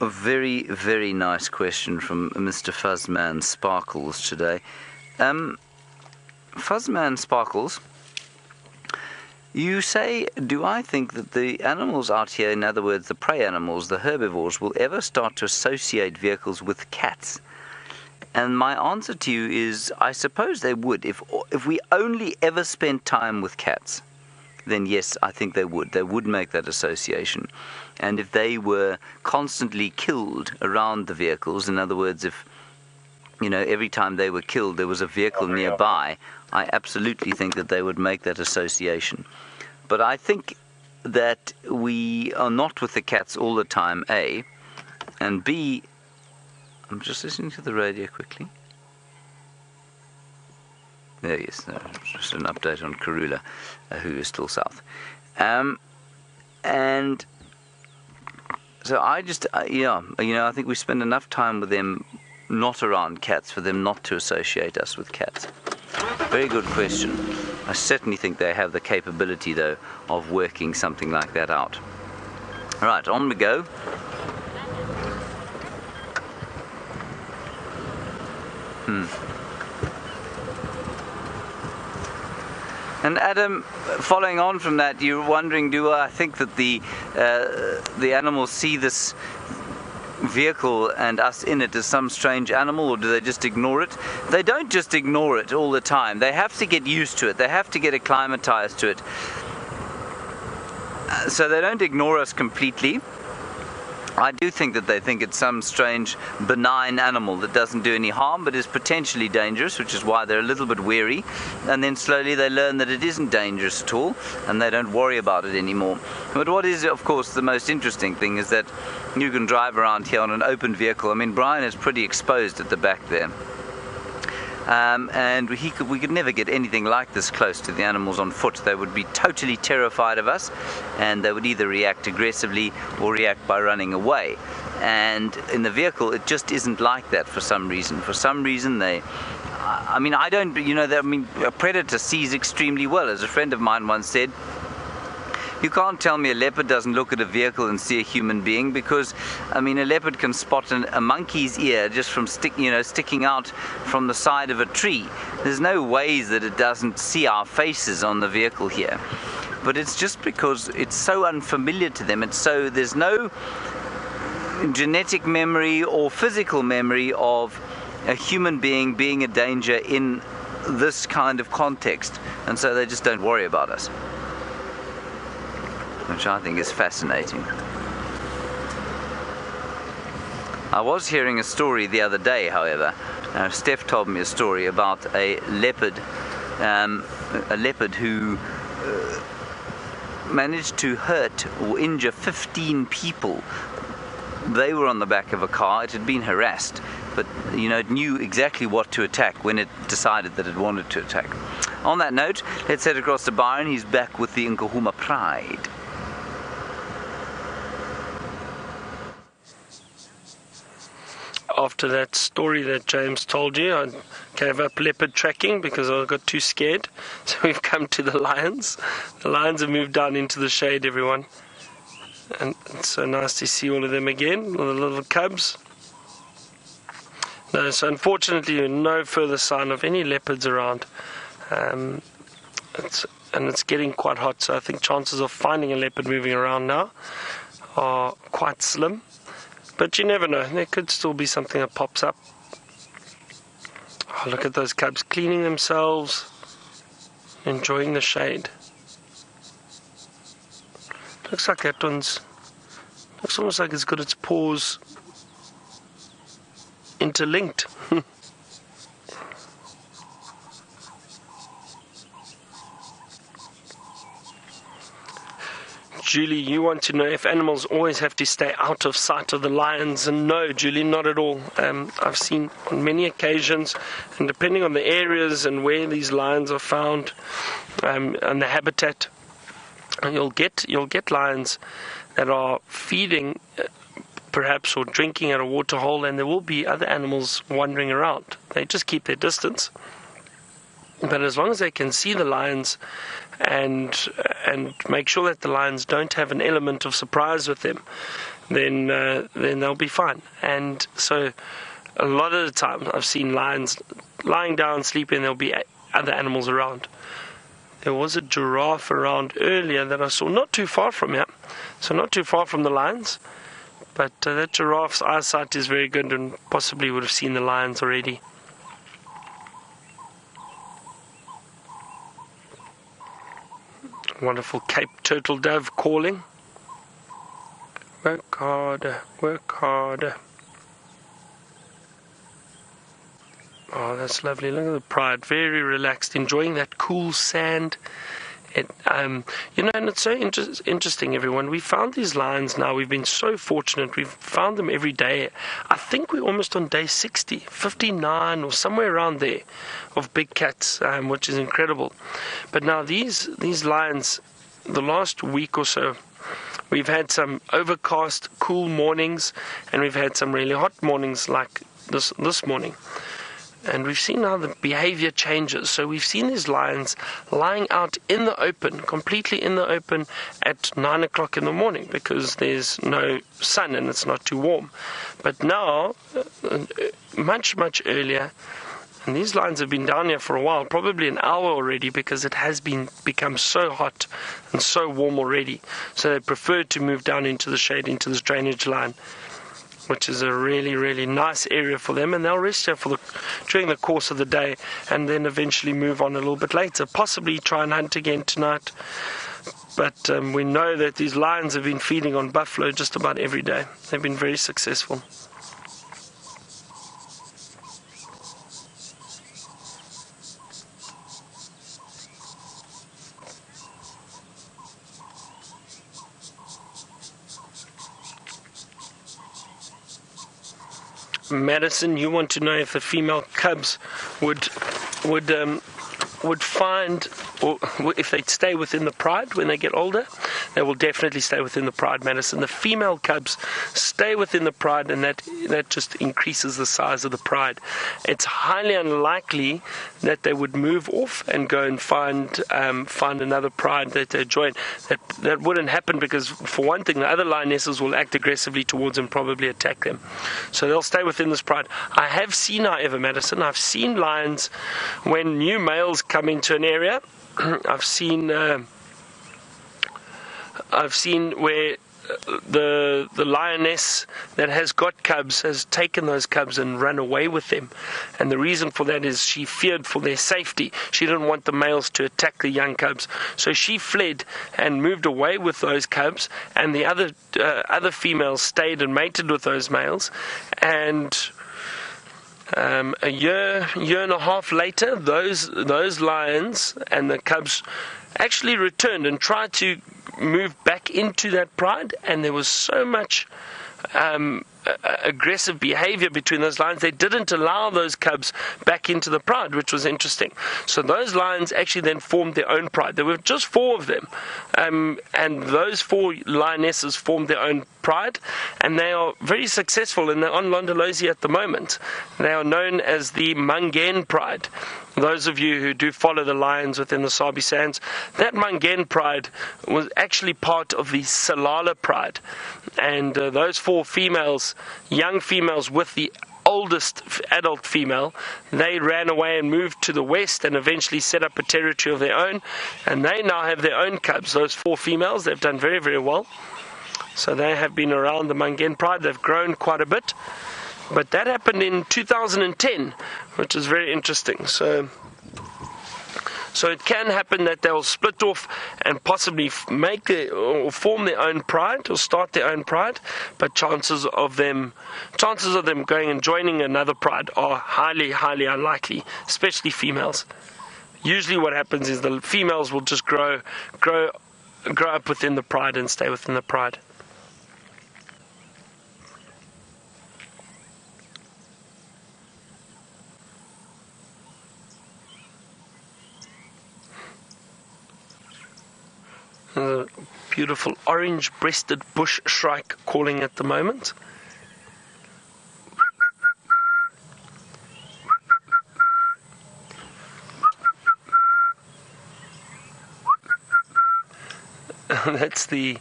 [SPEAKER 1] A very, very nice question from Mr. Fuzzman Sparkles today. Fuzzman Sparkles, you say, do I think that the animals out here, in other words, the prey animals, the herbivores, will ever start to associate vehicles with cats? And my answer to you is, I suppose they would. If we only ever spent time with cats, then yes, I think they would. They would make that association. And if they were constantly killed around the vehicles, in other words, if every time they were killed, there was a vehicle nearby, I absolutely think that they would make that association. But I think that we are not with the cats all the time, A, and B, I'm just listening to the radio quickly. There, yes, just an update on Karula, who is still south. And so I just, I think we spend enough time with them not around cats for them not to associate us with cats. Very good question. I certainly think they have the capability, though, of working something like that out. Right, on we go. And Adam, following on from that, you're wondering, do I think that the animals see this vehicle and us in it as some strange animal, or do they just ignore it? They don't just ignore it all the time. They have to get used to it. They have to get acclimatized to it. So they don't ignore us completely. I do think that they think it's some strange benign animal that doesn't do any harm but is potentially dangerous, which is why they're a little bit wary, and then slowly they learn that it isn't dangerous at all and they don't worry about it anymore. But what is, of course, the most interesting thing is that you can drive around here on an open vehicle. I mean, Brian is pretty exposed at the back there. And we could never get anything like this close to the animals on foot. They would be totally terrified of us, and they would either react aggressively or react by running away. And in the vehicle, it just isn't like that for some reason. For some reason, a predator sees extremely well. As a friend of mine once said, you can't tell me a leopard doesn't look at a vehicle and see a human being, because, a leopard can spot a monkey's ear just from sticking out from the side of a tree. There's no ways that it doesn't see our faces on the vehicle here. But it's just because it's so unfamiliar to them. There's no genetic memory or physical memory of a human being a danger in this kind of context. And so they just don't worry about us, which I think is fascinating. I was hearing a story the other day, however. Steph told me a story about a leopard who managed to hurt or injure 15 people. They were on the back of a car. It had been harassed, but it knew exactly what to attack when it decided that it wanted to attack. On that note, let's head across to Byron. He's back with the Nkuhuma Pride.
[SPEAKER 3] After that story that James told you, I gave up leopard tracking because I got too scared. So we've come to the lions. The lions have moved down into the shade, everyone. And it's so nice to see all of them again, all the little cubs. No, so unfortunately, no further sign of any leopards around. It's getting quite hot, so I think chances of finding a leopard moving around now are quite slim. But you never know, there could still be something that pops up. Oh, look at those cubs cleaning themselves, enjoying the shade. Looks like that looks almost like it's got its paws interlinked. Julie, you want to know if animals always have to stay out of sight of the lions, and no, Julie, not at all. I've seen on many occasions, and depending on the areas and where these lions are found, and the habitat, you'll get lions that are feeding, perhaps, or drinking at a water hole, and there will be other animals wandering around. They just keep their distance. But as long as they can see the lions and make sure that the lions don't have an element of surprise with them, then they'll be fine. And so a lot of the time I've seen lions lying down, sleeping, there'll be other animals around. There was a giraffe around earlier that I saw not too far from here, so not too far from the lions, but that giraffe's eyesight is very good and possibly would have seen the lions already. Wonderful Cape turtle dove calling. Work harder, work harder. Oh, that's lovely. Look at the pride. Very relaxed, enjoying that cool sand. And it's so interesting, everyone. We found these lions now. We've been so fortunate. We've found them every day. I think we're almost on day 60, 59 or somewhere around there of big cats, which is incredible. But now these lions, the last week or so, we've had some overcast, cool mornings, and we've had some really hot mornings like this morning. And we've seen how the behavior changes. So we've seen these lions lying out in the open, completely in the open at 9 o'clock in the morning because there's no sun and it's not too warm. But now, much, much earlier, and these lions have been down here for a while, probably an hour already, because it has become so hot and so warm already. So they prefer to move down into the shade, into this drainage line, which is a really, really nice area for them, and they'll rest here during the course of the day, and then eventually move on a little bit later, possibly try and hunt again tonight. But we know that these lions have been feeding on buffalo just about every day. They've been very successful. Madison, you want to know if the female cubs would find, or if they'd stay within the pride when they get older. They will definitely stay within the pride, Madison. The female cubs stay within the pride, and that just increases the size of the pride. It's highly unlikely that they would move off and go and find another pride that they join. That wouldn't happen because, for one thing, the other lionesses will act aggressively towards them, probably attack them. So they'll stay within this pride. I have seen, however, Madison, I've seen lions when new males come into an area. I've seen where the lioness that has got cubs has taken those cubs and run away with them, and the reason for that is she feared for their safety. She didn't want the males to attack the young cubs, so she fled and moved away with those cubs, and the other females stayed and mated with those males. And a year and a half later, those lions and the cubs actually returned and tried to move back into that pride, and there was so much aggressive behavior between those lions, they didn't allow those cubs back into the pride, which was interesting. So those lions actually then formed their own pride. There were just 4 of them, and those 4 lionesses formed their own pride, and they are very successful, and they're on Londolozi at the moment. They are known as the Mungen pride. Those of you who do follow the lions within the Sabi Sands, that Mungen pride was actually part of the Salala pride, and those 4 females, young females with the oldest adult female, they ran away and moved to the west and eventually set up a territory of their own, and they now have their own cubs. Those 4 females, they've done very, very well. So they have been around the Mungen pride. They've grown quite a bit. But that happened in 2010, which is very interesting. So it can happen that they'll split off and possibly or form their own pride or start their own pride, but chances of them going and joining another pride are highly, highly unlikely, especially females. Usually what happens is the females will just grow up within the pride and stay within the pride. A beautiful orange-breasted bush shrike calling at the moment. That's the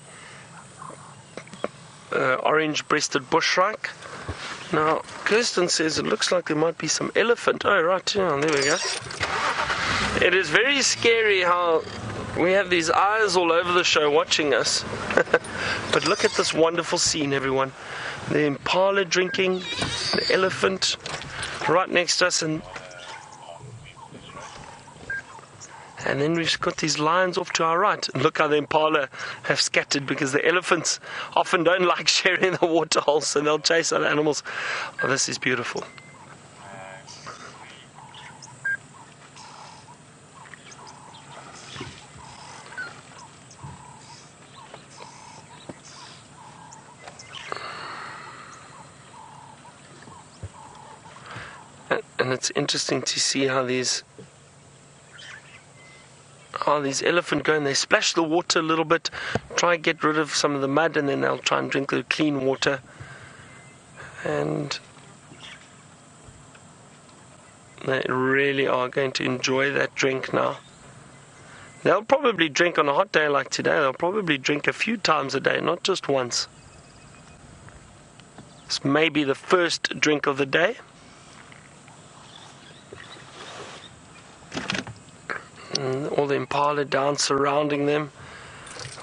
[SPEAKER 3] orange-breasted bush shrike. Now, Kirsten says it looks like there might be some elephant. Oh, right, yeah, there we go. It is very scary how we have these eyes all over the show watching us. But look at this wonderful scene, everyone. The impala drinking, the elephant right next to us, and then we've got these lions off to our right. And look how the impala have scattered, because the elephants often don't like sharing the water holes, so they'll chase other animals. Oh, this is beautiful. And it's interesting to see how these elephant go, and they splash the water a little bit, try and get rid of some of the mud, and then they'll try and drink the clean water. And they really are going to enjoy that drink now. They'll probably drink on a hot day like today. They'll probably drink a few times a day, not just once. This may be the first drink of the day. And all the Impala down surrounding them.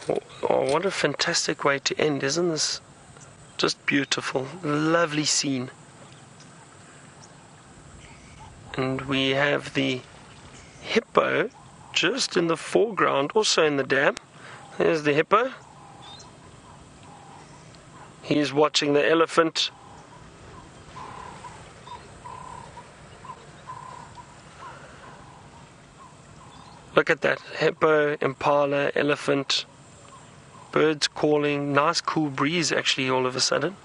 [SPEAKER 3] Oh, what a fantastic way to end, isn't this? Just beautiful, lovely scene. And we have the hippo just in the foreground, also in the dam. There's the hippo. He's watching the elephant. Look at that, hippo, impala, elephant, birds calling, nice cool breeze actually all of a sudden.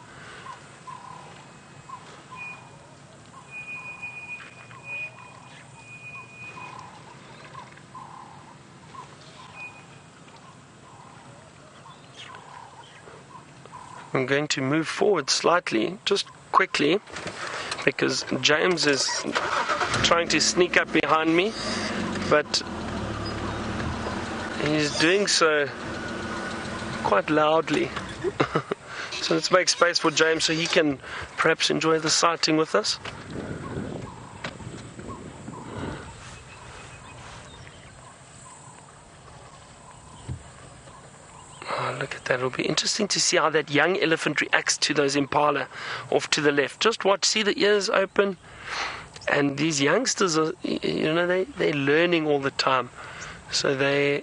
[SPEAKER 3] I'm going to move forward slightly, just quickly, because James is trying to sneak up behind me, but he's doing so quite loudly. So let's make space for James so he can perhaps enjoy the sighting with us. Oh, look at that. It'll be interesting to see how that young elephant reacts to those impala off to the left. Just watch, see the ears open. And these youngsters are, you know, they're learning all the time. So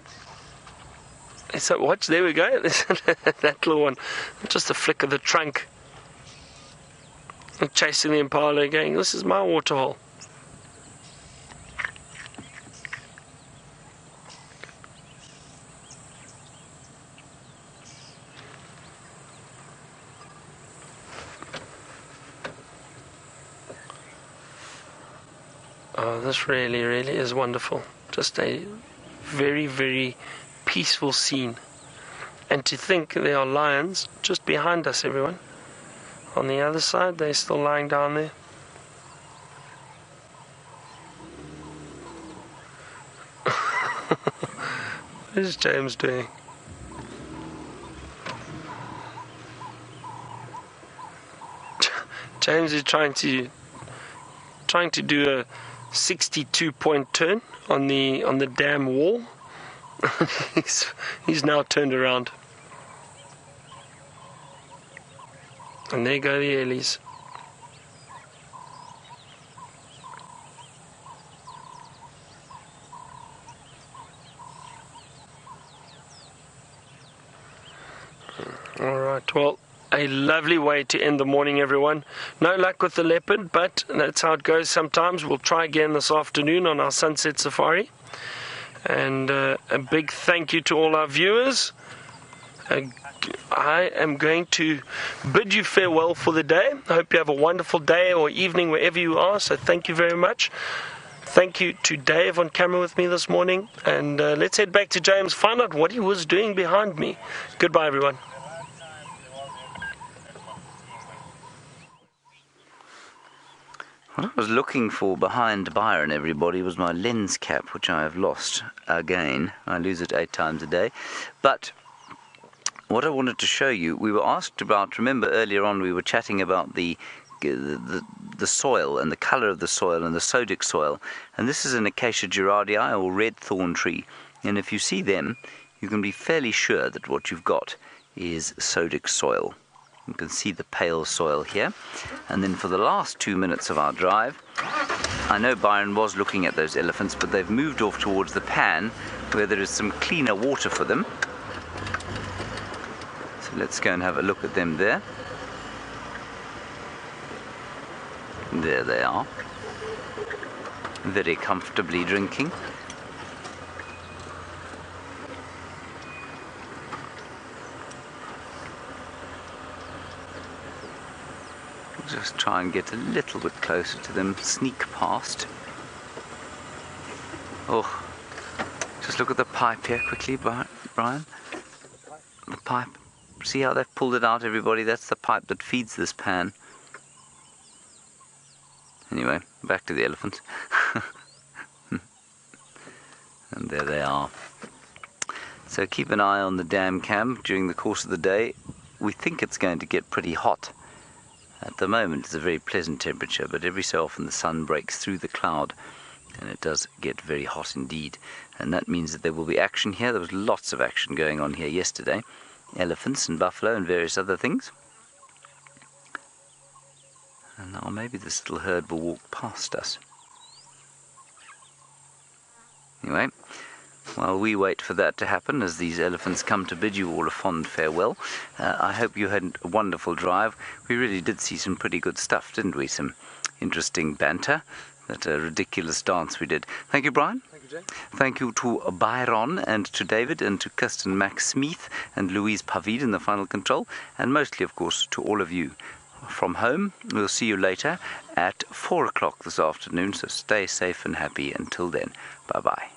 [SPEAKER 3] so watch, there we go. That little one, just a flick of the trunk. And chasing the impala, going, this is my waterhole. Oh, this really, really is wonderful. Just a very, very peaceful scene. And to think there are lions just behind us, everyone. On the other side, they're still lying down there. What is James doing? James is trying to do a 62-point turn on the dam wall. he's now turned around. And there go the Ellies. Alright, well, a lovely way to end the morning, everyone. No luck with the leopard, but that's how it goes sometimes. We'll try again this afternoon on our sunset safari. And a big thank you to all our viewers. I am going to bid you farewell for the day. I hope you have a wonderful day or evening wherever you are. So thank you very much. Thank you to Dave on camera with me this morning. And let's head back to James, find out what he was doing behind me. Goodbye, everyone.
[SPEAKER 1] What I was looking for behind Byron, everybody, was my lens cap, which I have lost again. I lose it 8 times a day. But what I wanted to show you, we were asked about, remember earlier on we were chatting about the soil and the colour of the soil and the sodic soil. And this is an Acacia gerardii or red thorn tree. And if you see them, you can be fairly sure that what you've got is sodic soil. You can see the pale soil here. And then for the last 2 minutes of our drive, I know Byron was looking at those elephants, but they've moved off towards the pan where there is some cleaner water for them. So let's go and have a look at them there. There they are, very comfortably drinking. just try and get a little bit closer to them, sneak past. Oh, just look at the pipe here quickly, Brian. The pipe. See how they've pulled it out, everybody? That's the pipe that feeds this pan. Anyway, back to the elephants. And there they are. So keep an eye on the dam cam during the course of the day. We think it's going to get pretty hot. At the moment it's a very pleasant temperature, but every so often the sun breaks through the cloud and it does get very hot indeed. And that means that there will be action here. There was lots of action going on here yesterday. Elephants and buffalo and various other things. And now maybe this little herd will walk past us. Anyway, while we wait for that to happen, as these elephants come to bid you all a fond farewell, I hope you had a wonderful drive. We really did see some pretty good stuff, didn't we? Some interesting banter, that ridiculous dance we did. Thank you, Brian.
[SPEAKER 4] Thank you, Jay.
[SPEAKER 1] Thank you to Byron and to David and to Kirsten Max Smith and Louise Pavid in the final control, and mostly, of course, to all of you from home. We'll see you later at 4 o'clock this afternoon, so stay safe and happy until then. Bye-bye.